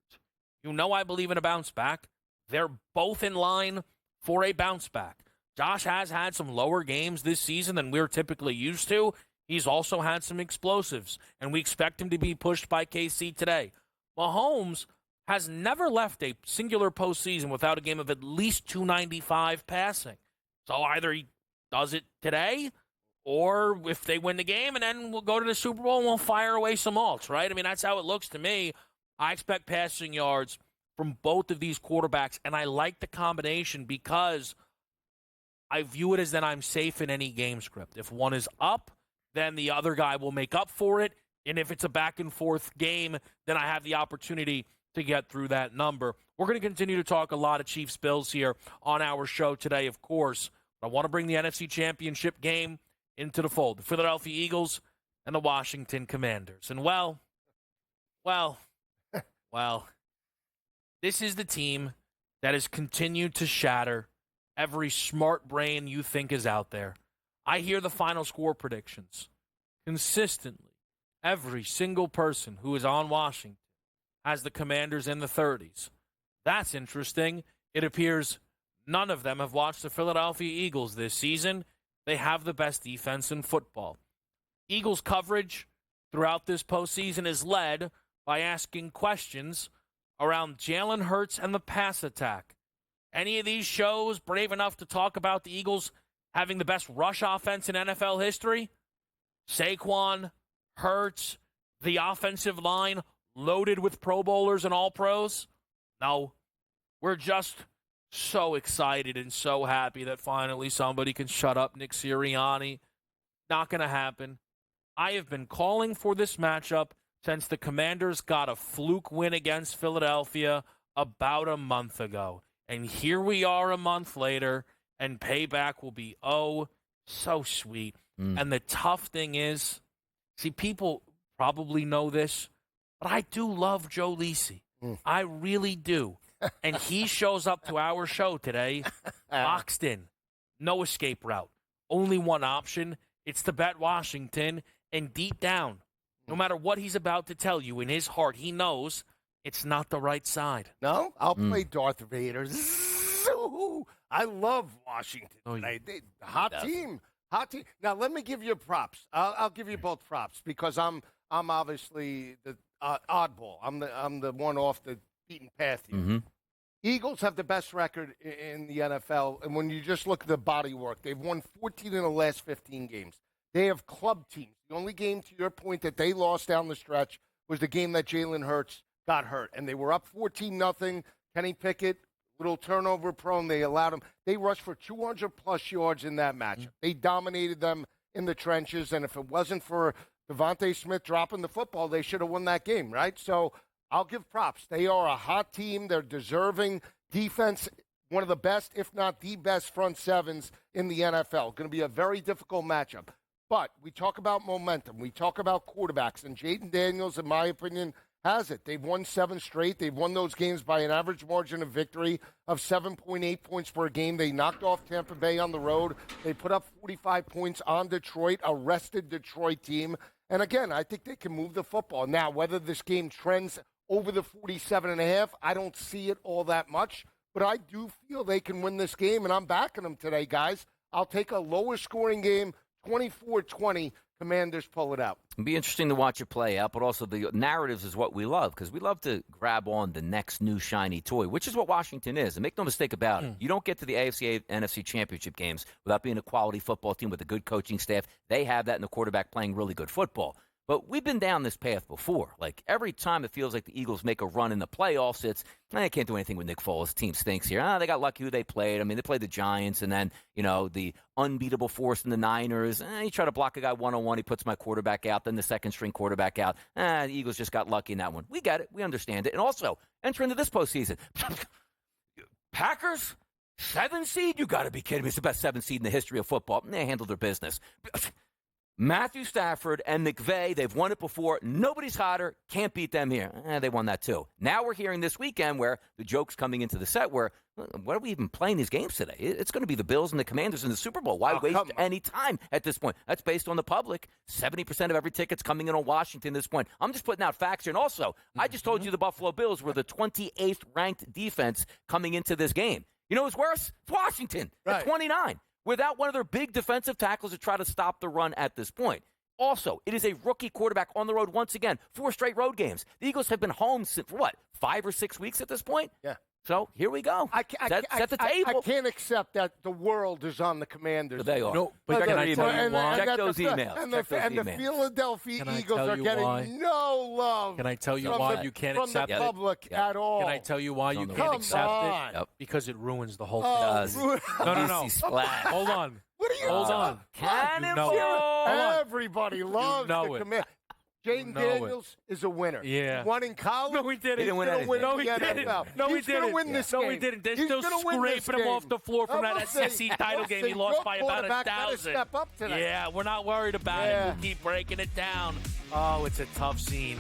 You know I believe in a bounce back. They're both in line for a bounce back. Josh has had some lower games this season than we're typically used to. He's also had some explosives, and we expect him to be pushed by KC today. Mahomes has never left a singular postseason without a game of at least 295 passing. So either he does it today, or if they win the game, and then we'll go to the Super Bowl and we'll fire away some alts, right? I mean, that's how it looks to me. I expect passing yards from both of these quarterbacks, and I like the combination because I view it as that I'm safe in any game script. If one is up, then the other guy will make up for it, and if it's a back-and-forth game, then I have the opportunity to get through that number. We're going to continue to talk a lot of Chiefs-Bills here on our show today, of course. But I want to bring the NFC Championship game into the fold. The Philadelphia Eagles and the Washington Commanders. And, well, this is the team that has continued to shatter every smart brain you think is out there. I hear the final score predictions consistently. Every single person who is on Washington has the Commanders in the 30s. That's interesting. It appears none of them have watched the Philadelphia Eagles this season. They have the best defense in football. Eagles coverage throughout this postseason is led by asking questions around Jalen Hurts and the pass attack. Any of these shows brave enough to talk about the Eagles having the best rush offense in NFL history? Saquon, Hurts, the offensive line loaded with Pro Bowlers and All-Pros? No. We're just so excited and so happy that finally somebody can shut up Nick Sirianni. Not going to happen. I have been calling for this matchup since the Commanders got a fluke win against Philadelphia about a month ago. And here we are a month later, and payback will be, oh, so sweet. And the tough thing is, see, people probably know this, but I do love Joe Lisi. I really do. And he shows up to our show today, boxed in, no escape route. Only one option. It's to bet Washington, and deep down, no matter what he's about to tell you, in his heart, he knows it's not the right side. No? I'll play Darth Vader. I love Washington. Hot team. Now, let me give you props. I'll give you both props because I'm obviously the oddball. I'm the one off the beaten path here. Eagles have the best record in the NFL, and when you just look at the body work, they've won 14 in the last 15 games. They have club teams. The only game, to your point, that they lost down the stretch was the game that Jalen Hurts got hurt, and they were up 14-0. Kenny Pickett, little turnover prone. They allowed him. They rushed for 200-plus yards in that matchup. They dominated them in the trenches, and if it wasn't for Devontae Smith dropping the football, they should have won that game, right? So I'll give props. They are a hot team. They're deserving. Defense, one of the best, if not the best, front sevens in the NFL. Going to be a very difficult matchup. But we talk about momentum. We talk about quarterbacks. And Jaden Daniels, in my opinion, has it. They've won 7 straight. They've won those games by an average margin of victory of 7.8 points per game. They knocked off Tampa Bay on the road. They put up 45 points on Detroit, a rested Detroit team. And, again, I think they can move the football. Now, whether this game trends over the 47.5, I don't see it all that much. But I do feel they can win this game, and I'm backing them today, guys. I'll take a lower scoring game, 24-20, Commanders pull it out. It'll be interesting to watch it play out, but also the narratives is what we love because we love to grab on the next new shiny toy, which is what Washington is. And make no mistake about it, you don't get to the AFC NFC Championship games without being a quality football team with a good coaching staff. They have that in the quarterback playing really good football. But we've been down this path before. Like, every time it feels like the Eagles make a run in the playoffs, it's, I can't do anything with Nick Foles. Team stinks here. They got lucky who they played. I mean, they played the Giants, and then, the unbeatable force in the Niners. You try to block a guy one-on-one, he puts my quarterback out, then the second-string quarterback out. The Eagles just got lucky in that one. We get it. We understand it. And also, enter into this postseason. Packers, 7 seed? You got to be kidding me. It's the best 7 seed in the history of football. They handled their business. Matthew Stafford and McVay, they've won it before. Nobody's hotter. Can't beat them here. They won that too. Now we're hearing this weekend where the joke's coming into the set where, what are we even playing these games today? It's going to be the Bills and the Commanders in the Super Bowl. Why waste any time at this point? That's based on the public. 70% of every ticket's coming in on Washington at this point. I'm just putting out facts here. And also, I just told you the Buffalo Bills were the 28th ranked defense coming into this game. You know what's worse? It's Washington at 29. Without one of their big defensive tackles to try to stop the run at this point. Also, it is a rookie quarterback on the road once again. 4 straight road games. The Eagles have been home for what, 5 or 6 weeks at this point? Yeah. So here we go. Set the table. I can't accept that the world is on the Commanders. They are. No, but can I tell you why? Check those emails. And the Philadelphia Eagles are getting no love. Can I tell you why you can't accept it? From the public at all. Can I tell you why you can't accept it? Yep. Because it ruins the whole thing. No. Hold on. What are you Hold on. Everybody loves the Commanders. Jaden Daniels is a winner. Yeah. He won in college. No, he didn't. He didn't win anything. No, he didn't. No, he didn't. He's going to win this game. No, he didn't. They're He's still gonna win this scraping him game. off the floor from that SEC title game. He lost by about 1,000. Step up tonight. Yeah, we're not worried about it. We'll keep breaking it down. Oh, it's a tough scene.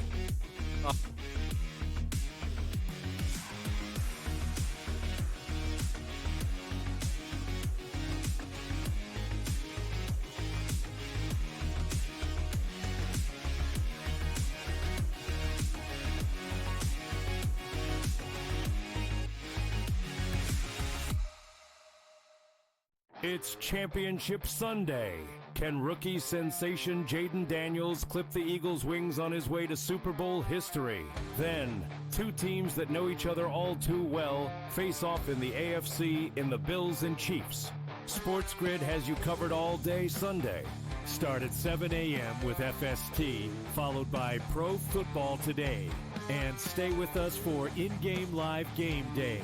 It's Championship Sunday. Can rookie sensation Jaden Daniels clip the Eagles' wings on his way to Super Bowl history? Then, 2 teams that know each other all too well face off in the AFC in the Bills and Chiefs. SportsGrid has you covered all day Sunday. Start at 7 a.m. with FST, followed by Pro Football Today. And stay with us for in-game live game day.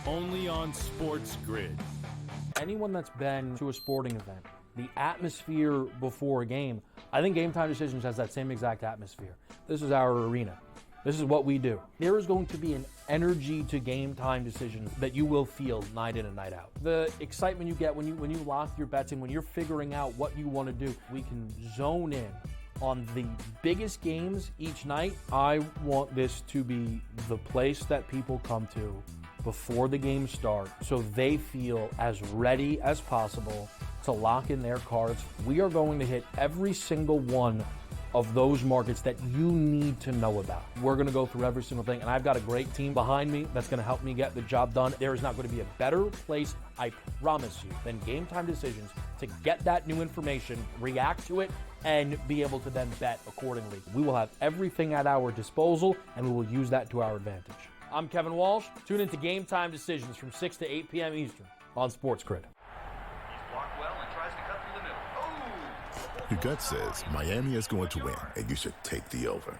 Only on SportsGrid. Anyone that's been to a sporting event, the atmosphere before a game, I think Game Time Decisions has that same exact atmosphere. This is our arena. This is what we do. There is going to be an energy to Game Time Decisions that you will feel night in and night out. The excitement you get when you lock your bets in, when you're figuring out what you want to do, we can zone in on the biggest games each night. I want this to be the place that people come to before the game starts so they feel as ready as possible to lock in their cards. We are going to hit every single one of those markets that you need to know about. We're going to go through every single thing, and I've got a great team behind me that's going to help me get the job done. There is not going to be a better place, I promise you, than Game Time Decisions to get that new information, react to it, and be able to then bet accordingly. We will have everything at our disposal, and we will use that to our advantage. I'm Kevin Walsh. Tune into Game Time Decisions from 6 to 8 p.m. Eastern on SportsGrid. Your gut says Miami is going to win, and you should take the over.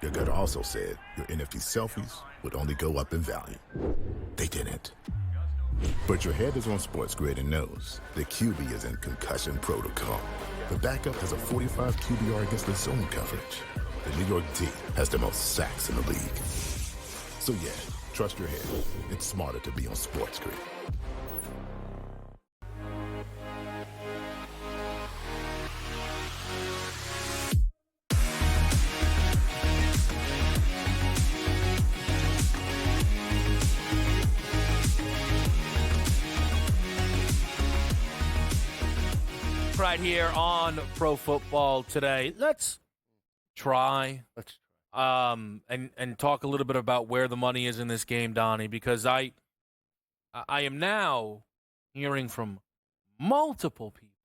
Your gut also said your NFT selfies would only go up in value. They didn't. But your head is on SportsGrid and knows the QB is in concussion protocol. The backup has a 45 QBR against the zone coverage. The New York D has the most sacks in the league. So yeah, trust your head. It's smarter to be on SportsGrid. Right here on Pro Football Today. Let's try and talk a little bit about where the money is in this game, Donnie, because I am now hearing from multiple people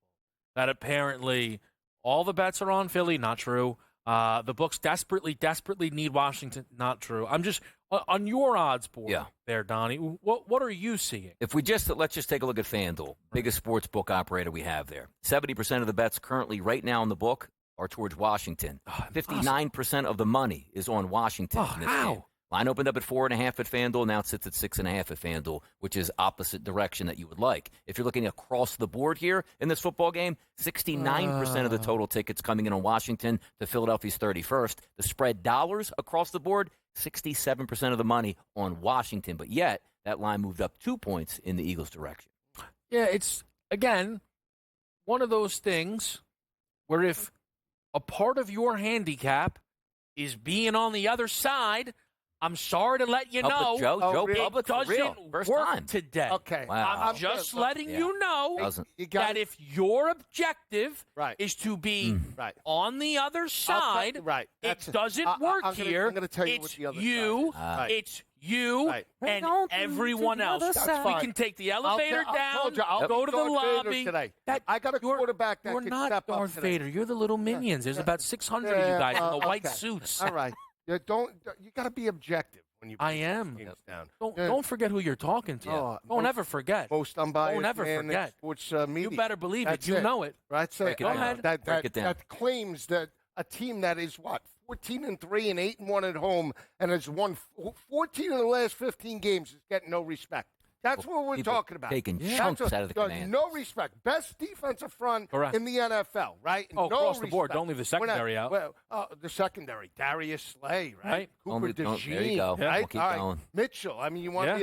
that apparently all the bets are on Philly. Not true. The books desperately need Washington. Not true. I'm just on your odds board there, Donnie. What are you seeing? If we let's just take a look at FanDuel, biggest sports book operator we have there. 70% of the bets currently right now in the book are towards Washington. 59% of the money is on Washington in this game. Line opened up at 4.5 at FanDuel. Now it sits at 6.5 at FanDuel, which is opposite direction that you would like. If you're looking across the board here in this football game, 69% of the total tickets coming in on Washington to Philadelphia's 31st. The spread dollars across the board, 67% of the money on Washington. But yet, that line moved up 2 points in the Eagles' direction. Yeah, it's, again, one of those things where if a part of your handicap is being on the other side, I'm sorry to let you know, Joe, it public for real. doesn't First work time. today. Okay. Wow. I'm just letting you know You got that if your objective Right. is to be Right. on the other side, right. it That's doesn't I'm work gonna- here. I'm gonna tell you it's what the other you, side is. Right. it's you, Right. and everyone else. That's fine. We can take the elevator I told you, down, I'll go be to the Darth Vader lobby. today. That- I got a you're- quarterback that You're can not step Darth up today. Vader. You're the little minions. There's about 600 of you guys in the white okay. suits. All right. You got to be objective when you I break am. these games down. Don't forget who you're talking to. Oh, Don't most- ever forget. Most unbiased Don't ever man in forget. sports media. You better believe That's it. You know it. Right? So, Break it down. Go ahead. Break it down. That claims that a team that is, 14-3 and 8-1 at home and has won 14 of the last 15 games is getting no respect. That's what we're People talking about. taking That's chunks what- out of the command. No respect. Best defensive front Correct. in the NFL, right? Oh, no across the board. respect. Don't leave the We're not- secondary out. Well, the secondary, Darius Slay, right? Right. Cooper There you DeJean, go. right? We'll keep All right. going. Mitchell. I mean, you want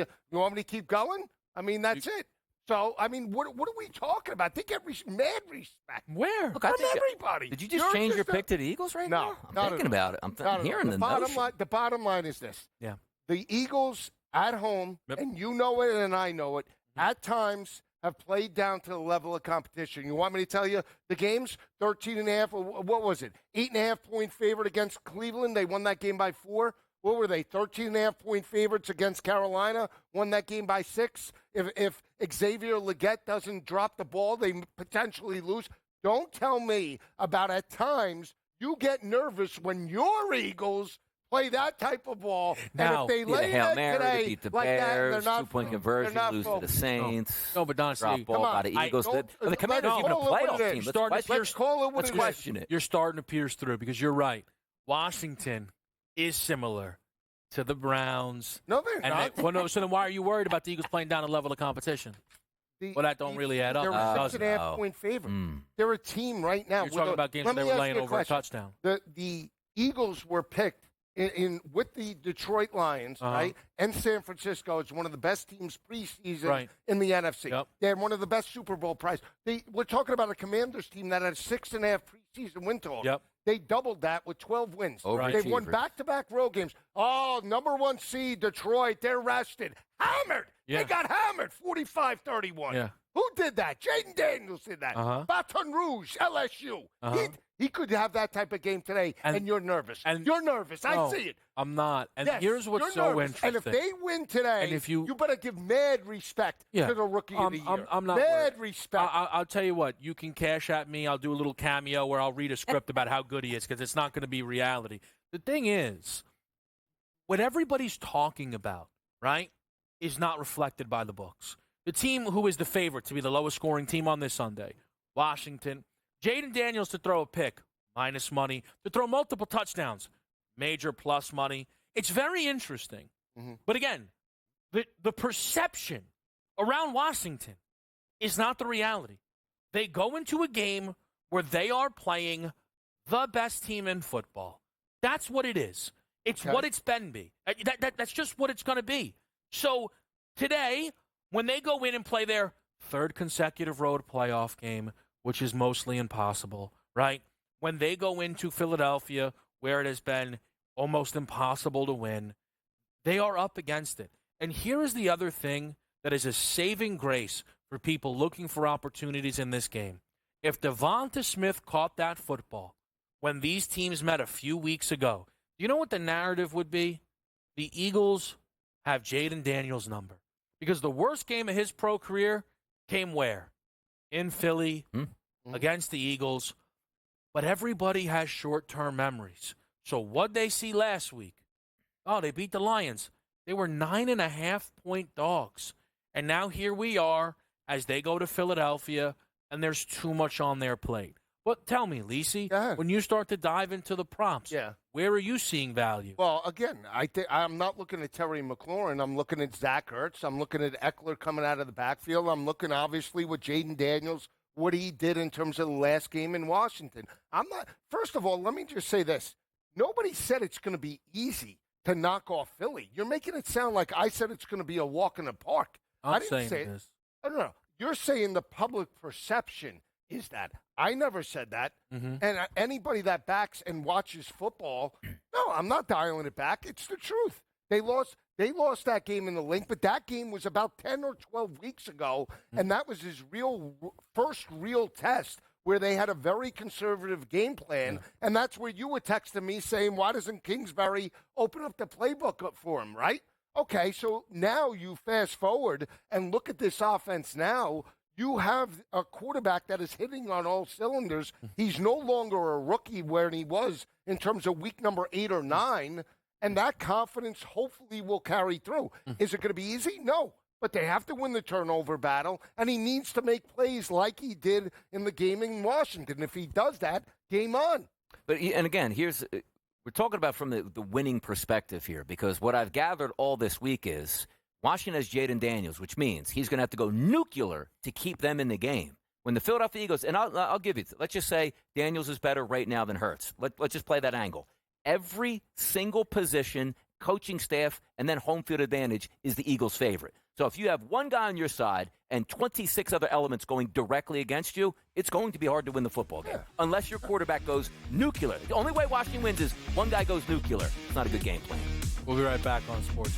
me to keep going? I mean, that's it. So, I mean, what are we talking about? They get mad respect Where? Look, from everybody. Did you just You're change your a- pick to the Eagles right No, now? I'm not at thinking all. about it. I'm Not at all. hearing the bottom notion. line. The bottom line is this. Yeah. The Eagles at home, Yep. and you know it and I know it, at times have played down to the level of competition. You want me to tell you the games? 13.5, what was it? 8.5-point favorite against Cleveland. They won that game by 4. What were they? 13.5-point favorites against Carolina. Won that game by 6. If Xavier Legette doesn't drop the ball, they potentially lose. Don't tell me about at times you get nervous when your Eagles play that type of ball. Now, and if they Beat the lay Hail it Mary, today beat the like that, they're Bears, not 2-point they're conversion, not lose to the focused. Saints. No, but Don, Drop see, ball come by on. the Eagles. Don't- The Commanders let's even a call it what it playoff is. team. Let's call it what Let's it is. question it. You're starting to pierce through because you're right. Washington is similar to the Browns. No, they're And not. so then why are you worried about the Eagles playing down a level of competition? Well, that don't really add up. They're It a doesn't. 6.5-point favorite. They're a team right now. You're talking about games where Let they me were ask laying you a over a question. touchdown. The Eagles were picked in with the Detroit Lions, right? And San Francisco is one of the best teams preseason in the NFC. Yep. They had one of the best Super Bowl prizes. We're talking about a Commanders team that had 6.5 preseason win total. Yep. They doubled that with 12 wins. Overachievers. They've won back-to-back road games. Oh, number 1 seed, Detroit, they're rested. Hammered. Yeah. They got hammered, 45-31. Yeah. Who did that? Jaden Daniels did that. Baton Rouge, LSU. He could have that type of game today, and you're nervous. You're nervous. I see it. I'm not. And Yes, here's what's you're so nervous. interesting. And if they win today, And if you better give mad respect to the rookie of the year. I'm not mad worried. respect. I'll tell you what. You can cash at me. I'll do a little cameo where I'll read a script about how good he is because it's not going to be reality. The thing is, what everybody's talking about, right, is not reflected by the books. The team who is the favorite to be the lowest scoring team on this Sunday, Washington, Jaden Daniels to throw a pick, minus money. To throw multiple touchdowns, major plus money. It's very interesting. But again, the perception around Washington is not the reality. They go into a game where they are playing the best team in football. That's what it is. It's what it's been be. That's just what it's going to be. So today, when they go in and play their third consecutive road playoff game, which is mostly impossible, right? When they go into Philadelphia, where it has been almost impossible to win, they are up against it. And here is the other thing that is a saving grace for people looking for opportunities in this game. If Devonta Smith caught that football when these teams met a few weeks ago, do you know what the narrative would be? The Eagles have Jaden Daniels' number. Because the worst game of his pro career came where? In Philly, against the Eagles. But everybody has short-term memories. So what'd they see last week? Oh, they beat the Lions. They were 9.5-point dogs. And now here we are as they go to Philadelphia, and there's too much on their plate. Well, tell me, Lisi, Go ahead. when you start to dive into the prompts, where are you seeing value? Well, again, I'm not looking at Terry McLaurin. I'm looking at Zach Ertz. I'm looking at Eckler coming out of the backfield. I'm looking, obviously, with Jaden Daniels, what he did in terms of the last game in Washington. First of all, let me just say this. Nobody said it's going to be easy to knock off Philly. You're making it sound like I said it's going to be a walk in the park. I didn't say it. I don't know. You're saying the public perception is that. I never said that. Mm-hmm. And anybody that backs and watches football, no, I'm not dialing it back. It's the truth. They lost that game in the Link, but that game was about 10 or 12 weeks ago, and that was his first real test where they had a very conservative game plan, and that's where you were texting me saying, why doesn't Kingsbury open up the playbook up for him, right? Okay, so now you fast forward and look at this offense now. You have a quarterback that is hitting on all cylinders. He's no longer a rookie where he was in terms of week number 8 or 9, and that confidence hopefully will carry through. Is it going to be easy? No, but they have to win the turnover battle, and he needs to make plays like he did in the game in Washington. If he does that, game on. But and again, we're talking about from the winning perspective here, because what I've gathered all this week is Washington has Jaden Daniels, which means he's going to have to go nuclear to keep them in the game. When the Philadelphia Eagles, and I'll give you, let's just say Daniels is better right now than Hurts. Let's just play that angle. Every single position, coaching staff, and then home field advantage is the Eagles' favorite. So if you have one guy on your side and 26 other elements going directly against you, it's going to be hard to win the football game. Unless your quarterback goes nuclear. The only way Washington wins is one guy goes nuclear. It's not a good game plan. We'll be right back on Sports.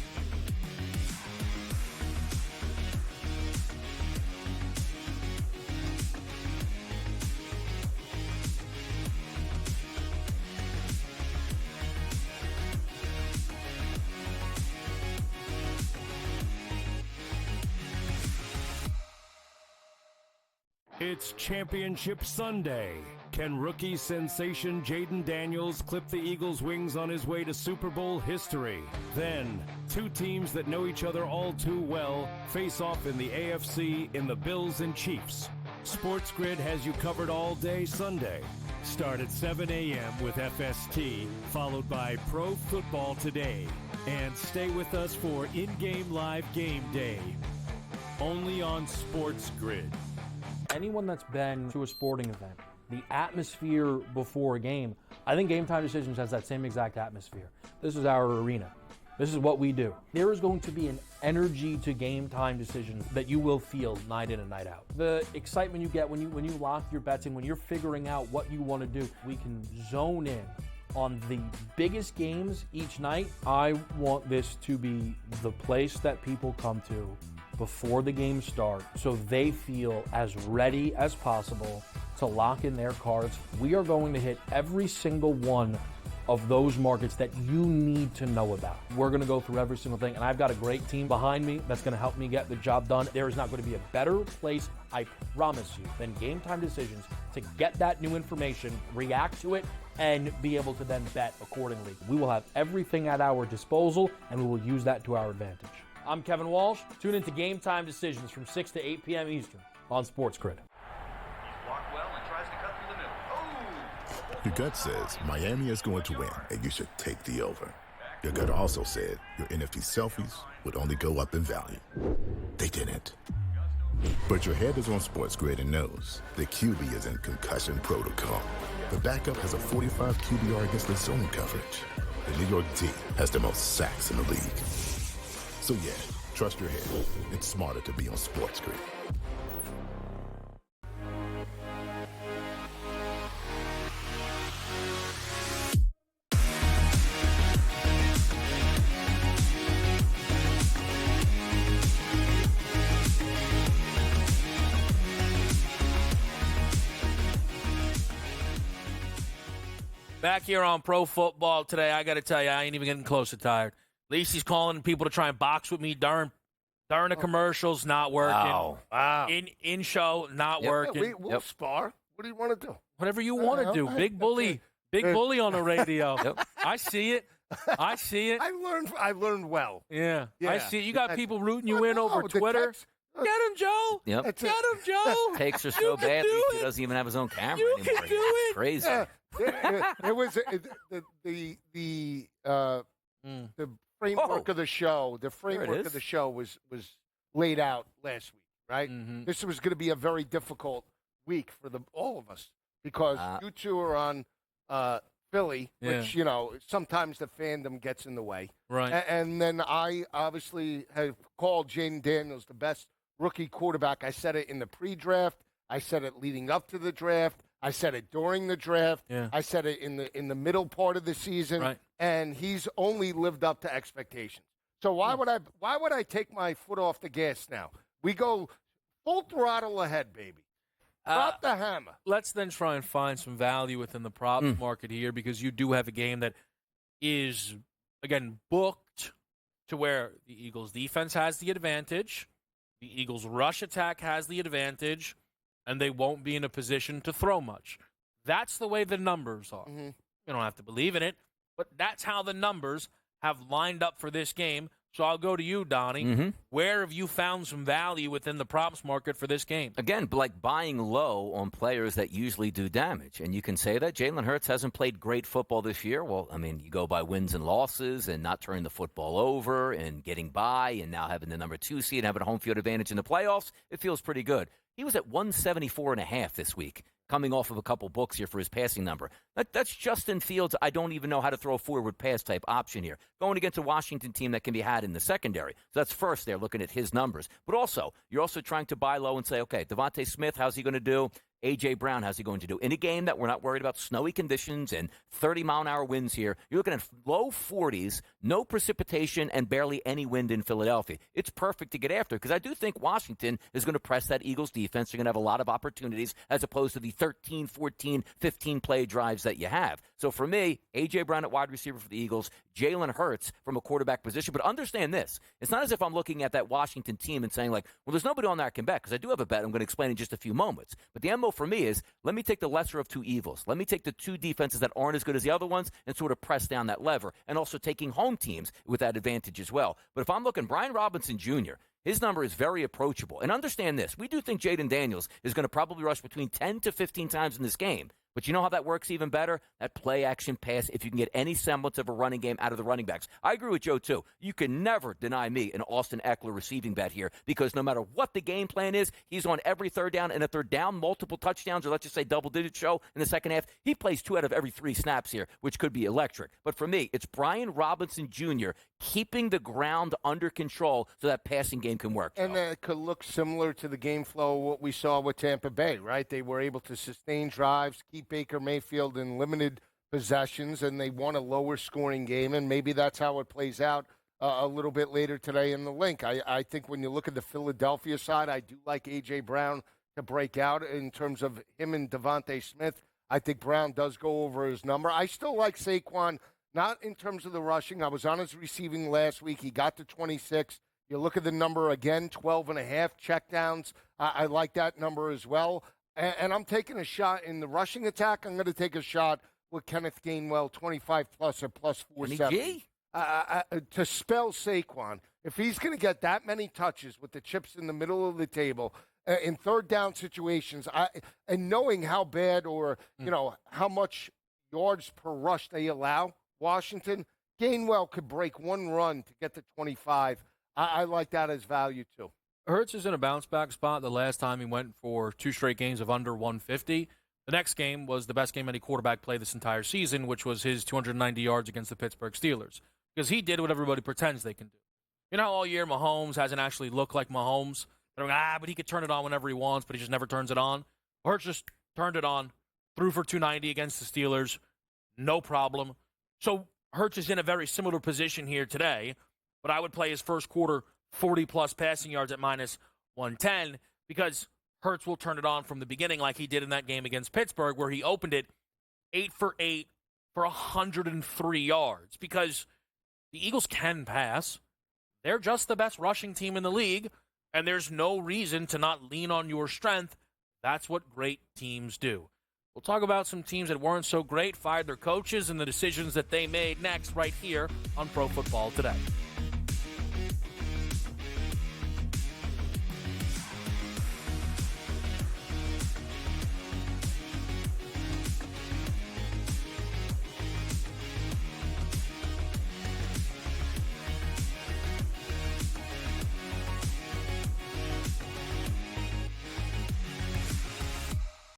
It's Championship Sunday. Can rookie sensation Jaden Daniels clip the Eagles' wings on his way to Super Bowl history? Then, two teams that know each other all too well face off in the AFC in the Bills and Chiefs. SportsGrid has you covered all day Sunday. Start at 7 a.m. with FST, followed by Pro Football Today. And stay with us for in-game live game day. Only on SportsGrid. Anyone that's been to a sporting event, the atmosphere before a game, I think Game Time Decisions has that same exact atmosphere. This is our arena. This is what we do. There is going to be an energy to Game Time Decisions that you will feel night in and night out. The excitement you get when you lock your bets in, when you're figuring out what you want to do, we can zone in on the biggest games each night. I want this to be the place that people come to before the game starts so they feel as ready as possible to lock in their cards. We are going to hit every single one of those markets that you need to know about. We're going to go through every single thing, and I've got a great team behind me that's going to help me get the job done. There is not going to be a better place, I promise you, than Game Time Decisions to get that new information, react to it, and be able to then bet accordingly. We will have everything at our disposal, and we will use that to our advantage. I'm Kevin Walsh. Tune into Game Time Decisions from 6 to 8 p.m. Eastern on SportsGrid. Blocked well and tries to cut through the middle. Oh! Your gut says Miami is going to win, and you should take the over. Your gut also said your NFT selfies would only go up in value. They didn't. But your head is on SportsGrid and knows the QB is in concussion protocol. The backup has a 45 QBR against the zone coverage. The New York D has the most sacks in the league. So yeah, trust your head. It's smarter to be on SportsGrid. Back here on Pro Football Today, I got to tell you, I ain't even getting close to tired. Lacey's calling people to try and box with me during the commercials, not working. Wow. In show, not working. We'll spar. What do you want to do? Whatever you want to do. Big bully. Big bully on the radio. I see it. I I learned well. Yeah. I see it. You got people rooting you Well, in over no, Twitter. Get him, Joe. Yep. Get him, Joe. Takes are so bad, he doesn't even have his own camera You anymore. can do It's it. crazy. It was the framework of the show. The framework of the show was laid out last week, right? Mm-hmm. This was going to be a very difficult week for all of us because you two are on Philly, which sometimes the fandom gets in the way, Right. And then I obviously have called Jaden Daniels the best rookie quarterback. I said it in the pre-draft. I said it leading up to the draft. I said it during the draft. Yeah. I said it in the middle part of the season. Right. And he's only lived up to expectations. So why would I take my foot off the gas now? We go full throttle ahead, baby. Drop the hammer. Let's then try and find some value within the props market here, because you do have a game that is, again, booked to where the Eagles' defense has the advantage, the Eagles' rush attack has the advantage, and they won't be in a position to throw much. That's the way the numbers are. Mm-hmm. You don't have to believe in it, but that's how the numbers have lined up for this game. So I'll go to you, Donnie. Mm-hmm. Where have you found some value within the props market for this game? Again, like buying low on players that usually do damage. And you can say that Jalen Hurts hasn't played great football this year. Well, I mean, you go by wins and losses and not turning the football over and getting by and now having the number 2 seed and having a home field advantage in the playoffs. It feels pretty good. He was at 174.5 this week, coming off of a couple books here for his passing number. That's Justin Fields. I don't even know how to throw a forward pass type option here. Going against a Washington team that can be had in the secondary. So that's first there, looking at his numbers. But also, you're also trying to buy low and say, okay, Devontae Smith, how's he going to do? A.J. Brown, how's he going to do? In a game that we're not worried about snowy conditions and 30-mile-an-hour winds here, you're looking at low 40s, no precipitation, and barely any wind in Philadelphia. It's perfect to get after because I do think Washington is going to press that Eagles defense. They're going to have a lot of opportunities as opposed to the 13, 14, 15-play drives that you have. So for me, A.J. Brown at wide receiver for the Eagles, Jalen Hurts from a quarterback position. But understand this. It's not as if I'm looking at that Washington team and saying, like, well, there's nobody on there I can bet because I do have a bet I'm going to explain in just a few moments. But the MO for me is let me take the lesser of two evils. Let me take the two defenses that aren't as good as the other ones and sort of press down that lever, and also taking home teams with that advantage as well. But if I'm looking, Brian Robinson Jr., his number is very approachable. And understand this. We do think Jaden Daniels is going to probably rush between 10 to 15 times in this game. But you know how that works even better? That play-action pass, if you can get any semblance of a running game out of the running backs. I agree with Joe, too. You can never deny me an Austin Eckler receiving bet here because no matter what the game plan is, he's on every third down. And if they're down multiple touchdowns, or let's just say double-digit show in the second half, he plays 2 out of every 3 snaps here, which could be electric. But for me, it's Brian Robinson Jr. keeping the ground under control so that passing game can work. And it could look similar to the game flow of what we saw with Tampa Bay, right? They were able to sustain drives, keep Baker Mayfield in limited possessions, and they won a lower-scoring game, and maybe that's how it plays out a little bit later today in the link. I think when you look at the Philadelphia side, I do like A.J. Brown to break out in terms of him and Devontae Smith. I think Brown does go over his number. I still like Saquon, not in terms of the rushing. I was on his receiving last week. He got to 26. You look at the number again, 12.5 checkdowns. I like that number as well. And I'm taking a shot in the rushing attack. I'm going to take a shot with Kenneth Gainwell, 25-plus or plus 470. To spell Saquon, if he's going to get that many touches with the chips in the middle of the table in third down situations, and knowing how bad or, how much yards per rush they allow Washington, Gainwell could break one run to get to 25. I like that as value, too. Hurts is in a bounce-back spot. The last time he went for 2 straight games of under 150. The next game was the best game any quarterback played this entire season, which was his 290 yards against the Pittsburgh Steelers. Because he did what everybody pretends they can do. You know how all year Mahomes hasn't actually looked like Mahomes? They're like, but he could turn it on whenever he wants, but he just never turns it on. Hurts just turned it on, threw for 290 against the Steelers, no problem. So Hurts is in a very similar position here today, but I would play his first quarter 40-plus passing yards at minus 110 because Hurts will turn it on from the beginning like he did in that game against Pittsburgh where he opened it 8 for 8 for 103 yards because the Eagles can pass. They're just the best rushing team in the league, and there's no reason to not lean on your strength. That's what great teams do. We'll talk about some teams that weren't so great, fired their coaches, and the decisions that they made next right here on Pro Football Today.